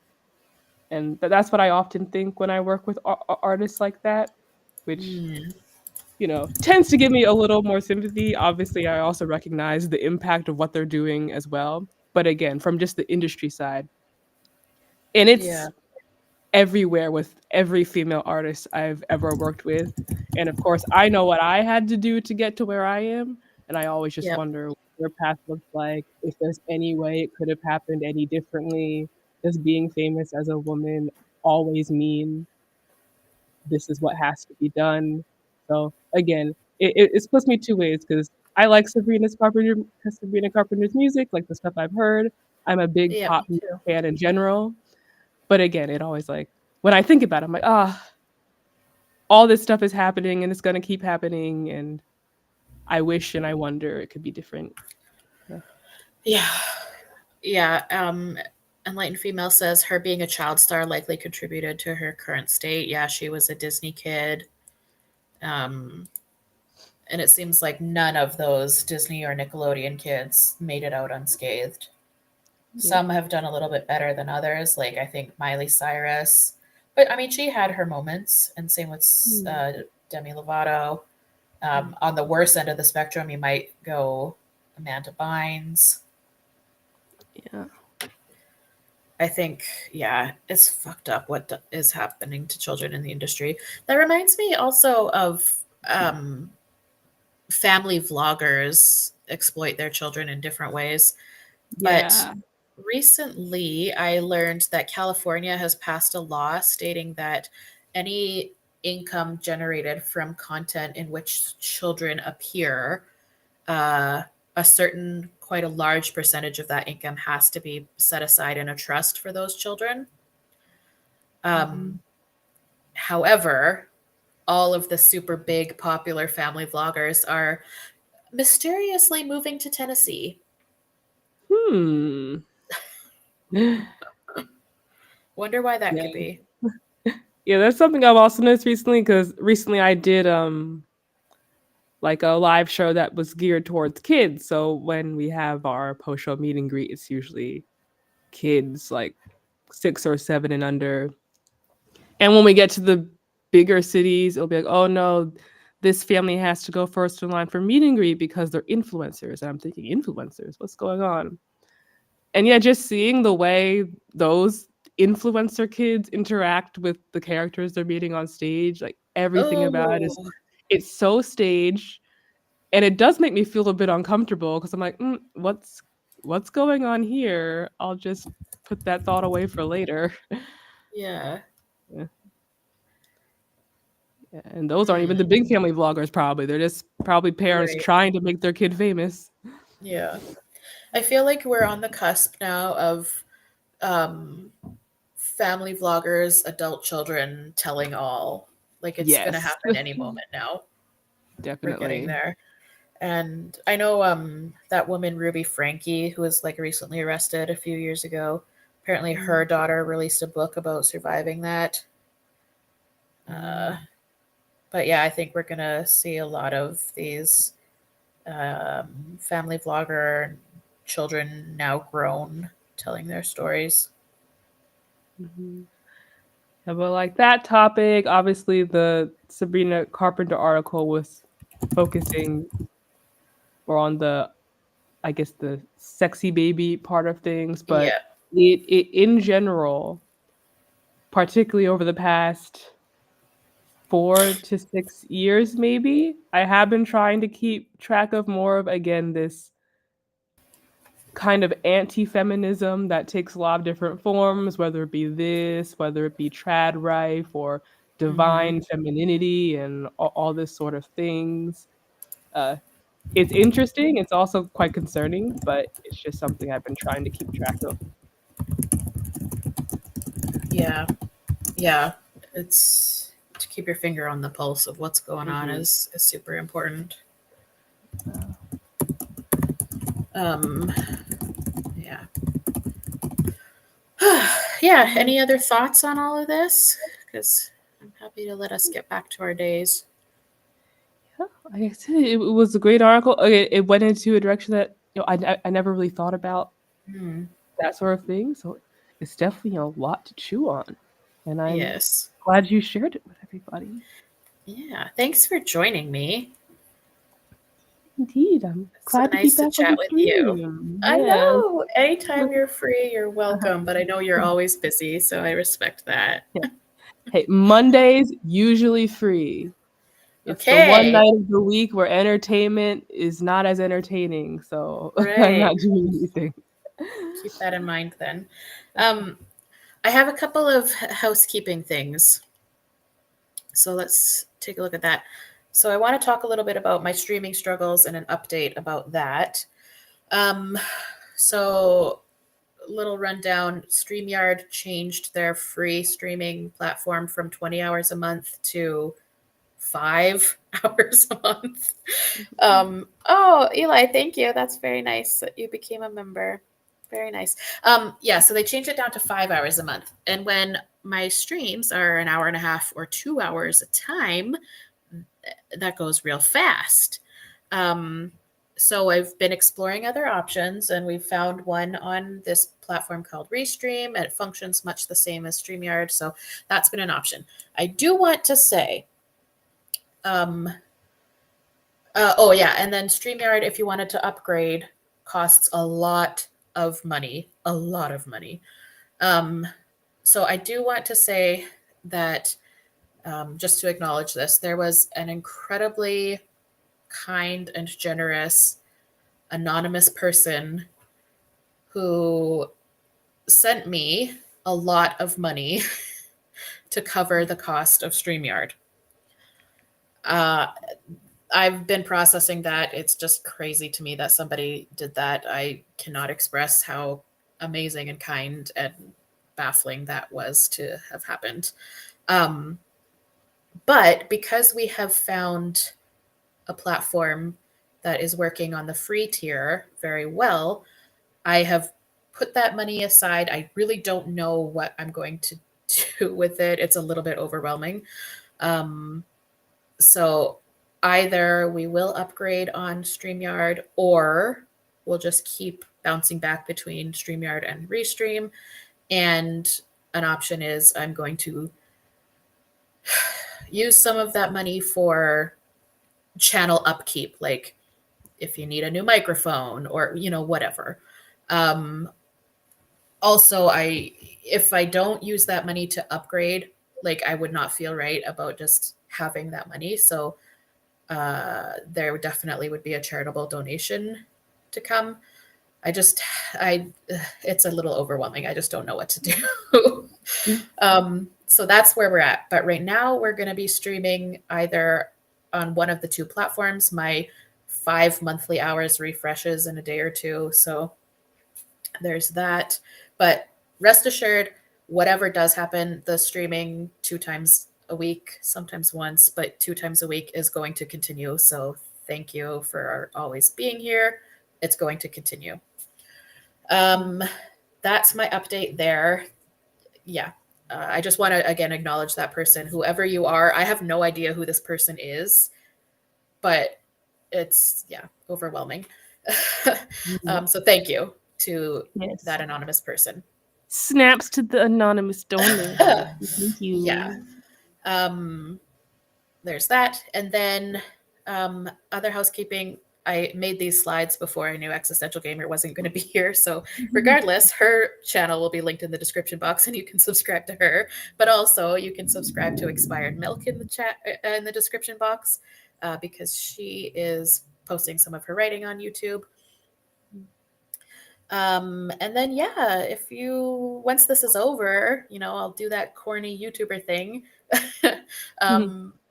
[SPEAKER 2] And that's what I often think when I work with artists like that, which
[SPEAKER 1] mm,
[SPEAKER 2] tends to give me a little more sympathy. Obviously, I also recognize the impact of what they're doing as well. But again, from just the industry side, and
[SPEAKER 1] yeah,
[SPEAKER 2] it's everywhere with every female artist I've ever worked with. And of course, I know what I had to do to get to where I am. And I always just
[SPEAKER 1] yep,
[SPEAKER 2] wonder what their path looks like, if there's any way it could have happened any differently. Does being famous as a woman always mean this is what has to be done? So again, it splits me two ways because I like Sabrina Carpenter's music, like the stuff I've heard. I'm a big
[SPEAKER 1] yep,
[SPEAKER 2] pop
[SPEAKER 1] me
[SPEAKER 2] music
[SPEAKER 1] too.
[SPEAKER 2] fan in general, but again, it always like when I think about it, I'm like, all this stuff is happening and it's gonna keep happening, and I wish and I wonder it could be different. Yeah.
[SPEAKER 1] Yeah, yeah. Enlightened Female says her being a child star likely contributed to her current state. Yeah, she was a Disney kid. And it seems like none of those Disney or Nickelodeon kids made it out unscathed.
[SPEAKER 2] Yep.
[SPEAKER 1] Some have done a little bit better than others, like I think Miley Cyrus. But I mean, she had her moments, and same with Demi Lovato. On the worst end of the spectrum, you might go Amanda Bynes.
[SPEAKER 2] Yeah.
[SPEAKER 1] I think, yeah, it's fucked up what is happening to children in the industry. That reminds me also of family vloggers exploit their children in different ways. But
[SPEAKER 2] Yeah.
[SPEAKER 1] recently, I learned that California has passed a law stating that any income generated from content in which children appear, uh, a certain, quite a large percentage of that income has to be set aside in a trust for those children. However, all of the super big popular family vloggers are mysteriously moving to Tennessee.
[SPEAKER 2] Hmm.
[SPEAKER 1] Wonder why that
[SPEAKER 2] Yeah.
[SPEAKER 1] could be.
[SPEAKER 2] Yeah, that's something I've also noticed recently because recently I did like a live show that was geared towards kids. So when we have our post show meet and greet, it's usually kids like 6 or 7 and under. And when we get to the bigger cities, it'll be like, oh no, this family has to go first in line for meet and greet because they're influencers. And I'm thinking, influencers, what's going on? And yeah, just seeing the way those influencer kids interact with the characters they're meeting on stage, like everything about it is
[SPEAKER 1] Oh,
[SPEAKER 2] it's so staged. And it does make me feel a bit uncomfortable because I'm like, what's going on here? I'll just put that thought away for later.
[SPEAKER 1] yeah.
[SPEAKER 2] Yeah. Yeah, and those aren't even the
[SPEAKER 1] Hmm.
[SPEAKER 2] big family vloggers, probably. They're just probably parents
[SPEAKER 1] Right.
[SPEAKER 2] trying to make their kid famous.
[SPEAKER 1] Yeah. I feel like we're on the cusp now of um, family vloggers, adult children telling all. Like it's going to
[SPEAKER 2] Yes,
[SPEAKER 1] happen any moment now. We're getting
[SPEAKER 2] definitely.
[SPEAKER 1] there. And I know that woman Ruby Frankie, who was like recently arrested a few years ago. Apparently, her daughter released a book about surviving that. Uh,
[SPEAKER 2] Mm.
[SPEAKER 1] but yeah, I think we're gonna see a lot of these family vlogger children now grown telling their stories.
[SPEAKER 2] Mhm. Yeah, but like that topic, obviously the Sabrina Carpenter article was focusing more on the, I guess, the sexy baby part of things, but
[SPEAKER 1] Yeah,
[SPEAKER 2] it in general, particularly over the past 4 to 6 years, maybe, I have been trying to keep track of more of again this kind of anti-feminism that takes a lot of different forms, whether it be this, whether it be trad rife or
[SPEAKER 1] hmm,
[SPEAKER 2] divine femininity and all this sort of things. Uh, it's interesting. It's also quite concerning, but it's just something I've been trying to keep track of.
[SPEAKER 1] yeah, yeah. It's to keep your finger on the pulse of what's going on
[SPEAKER 2] Mhm.
[SPEAKER 1] is super important.
[SPEAKER 2] Uh,
[SPEAKER 1] Um, yeah, yeah.
[SPEAKER 2] yeah,
[SPEAKER 1] Any other thoughts on all of this? Because I'm happy to let us get back to our days.
[SPEAKER 2] like I said, it was a great article. Okay, it went into a direction that I never really thought about
[SPEAKER 1] Hmm.
[SPEAKER 2] that sort of thing. So it's definitely a lot to chew on, and I'm
[SPEAKER 1] Yes.
[SPEAKER 2] glad you shared it with everybody.
[SPEAKER 1] Yeah. Thanks for joining me.
[SPEAKER 2] Indeed, I'm
[SPEAKER 1] It's so
[SPEAKER 2] glad to be
[SPEAKER 1] nice to
[SPEAKER 2] back on the
[SPEAKER 1] chat with you.
[SPEAKER 2] stream.
[SPEAKER 1] I
[SPEAKER 2] Yeah.
[SPEAKER 1] know. Anytime you're free, you're
[SPEAKER 2] Uh-huh.
[SPEAKER 1] welcome, but I know you're always busy, so I respect that.
[SPEAKER 2] Yeah. Hey, Mondays usually free. It's the one
[SPEAKER 1] Okay.
[SPEAKER 2] night of the week where entertainment is not as entertaining, so I'm
[SPEAKER 1] Right.
[SPEAKER 2] not doing anything.
[SPEAKER 1] Keep that in mind then. Um, I have a couple of housekeeping things. So let's take a look at that. So I want to talk a little bit about my streaming struggles and an update about that. Um, so little rundown. StreamYard changed their free streaming platform from 20 hours a month to 5 hours a month. Oh, Eli, thank you. That's very nice that you became a member. Very nice. Yeah, so they changed it down to 5 hours a month. And when my streams are an hour and a half or 2 hours a time, that goes real fast. So I've been exploring other options, and we've found one on this platform called Restream, and it functions much the same as StreamYard. So that's been an option. I do want to say, oh yeah, and then StreamYard, if you wanted to upgrade, costs a lot of money, a lot of money. So I do want to say that, just to acknowledge this, there was an incredibly kind and generous anonymous person who sent me a lot of money to cover the cost of StreamYard. I've been processing that. It's just crazy to me that somebody did that. I cannot express how amazing and kind and baffling that was to have happened. But because we have found a platform that is working on the free tier very well, I have put that money aside. I really don't know what I'm going to do with it. It's a little bit overwhelming. So either we will upgrade on StreamYard, or we'll just keep bouncing back between StreamYard and Restream. And an option is I'm going to use some of that money for channel upkeep, like if you need a new microphone or whatever. Also, if I don't use that money to upgrade, like I would not feel right about just having that money. So there definitely would be a charitable donation to come. It's a little overwhelming. I just don't know what to do. So that's where we're at. But right now we're going to be streaming either on one of the two platforms. My 5 monthly hours refreshes in a day or two. So there's that. But rest assured, whatever does happen, the streaming 2 times a week, sometimes once, but 2 times a week is going to continue. So thank you for always being here. It's going to continue. That's my update there. Yeah. I just want to again acknowledge that person, whoever you are. I have no idea who this person is, but it's overwhelming. So thank you to that anonymous person.
[SPEAKER 2] Snaps to the anonymous donor. Thank you.
[SPEAKER 1] Yeah. There's that. And then other housekeeping. I made these slides before I knew Existential Gamer wasn't going to be here. So regardless, her channel will be linked in the description box and you can subscribe to her. But also you can subscribe to Expired Milk in the chat in the description box because she is posting some of her writing on YouTube. And then if once this is over, I'll do that corny YouTuber thing.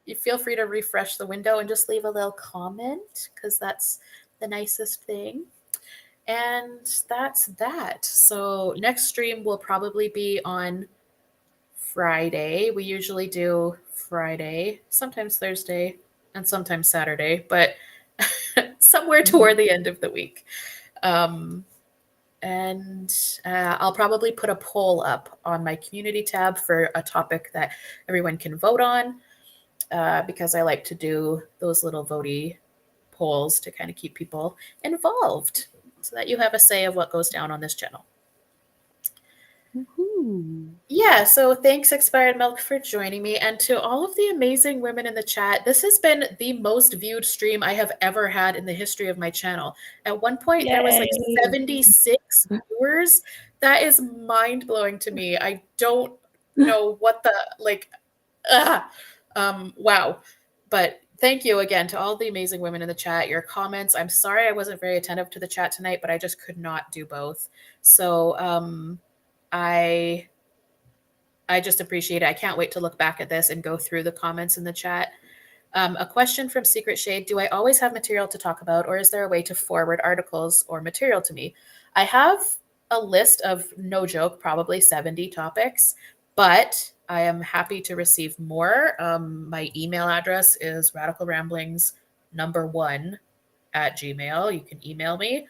[SPEAKER 1] You feel free to refresh the window and just leave a little comment because that's the nicest thing. And that's that. So next stream will probably be on Friday. We usually do Friday, sometimes Thursday, and sometimes Saturday, but somewhere toward the end of the week. And I'll probably put a poll up on my community tab for a topic that everyone can vote on because I like to do those little votey polls to kind of keep people involved so that you have a say of what goes down on this channel.
[SPEAKER 2] Woohoo.
[SPEAKER 1] Yeah, so thanks Expired Milk for joining me, and to all of the amazing women in the chat. This has been the most viewed stream I have ever had in the history of my channel. At one point, there was like 76 viewers. That is mind-blowing to me. I don't know what the, wow. But thank you again to all the amazing women in the chat, your comments. I'm sorry I wasn't very attentive to the chat tonight, but I just could not do both. So, I just appreciate it. I can't wait to look back at this and go through the comments in the chat. A question from Secret Shade. Do I always have material to talk about, or is there a way to forward articles or material to me? I have a list of, no joke, probably 70 topics, but I am happy to receive more. My email address is radicalramblings1 @gmail.com. You can email me.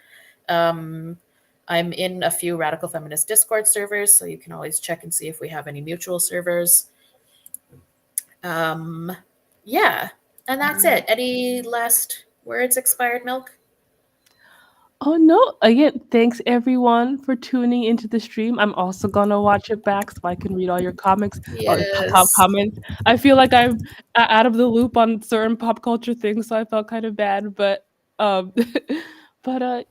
[SPEAKER 1] I'm in a few radical feminist Discord servers, so you can always check and see if we have any mutual servers. Um, yeah, and that's it. Any last words, Expired Milk?
[SPEAKER 2] Oh no! Again, thanks everyone for tuning into the stream. I'm also gonna watch it back so I can read all your comics or
[SPEAKER 1] Yes.
[SPEAKER 2] comments. I feel like I'm out of the loop on certain pop culture things, so I felt kind of bad. But um,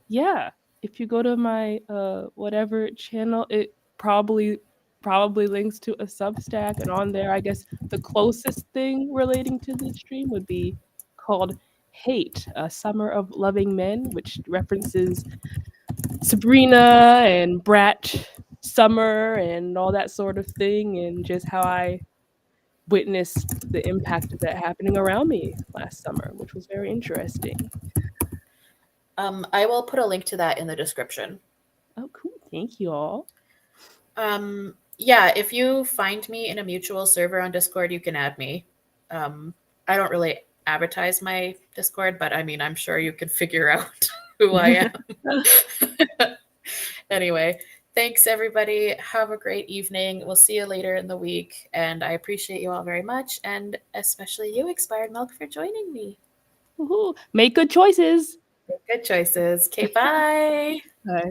[SPEAKER 2] yeah. If you go to my whatever channel, it probably links to a Substack, and on there, I guess the closest thing relating to the stream would be called Hate, a Summer of Loving Men, which references Sabrina and Brat Summer and all that sort of thing, and just how I witnessed the impact of that happening around me last summer, which was very interesting.
[SPEAKER 1] I will put a link to that in the description.
[SPEAKER 2] Oh, cool. Thank you all.
[SPEAKER 1] Yeah, if you find me in a mutual server on Discord, you can add me. I don't really advertise my Discord, but I mean, I'm sure you can figure out who I am. Anyway, thanks everybody. Have a great evening. We'll see you later in the week. And I appreciate you all very much. And especially you, Expired Milk, for joining me.
[SPEAKER 2] Woohoo. Make good choices.
[SPEAKER 1] Good choices. Okay, bye.
[SPEAKER 2] Bye.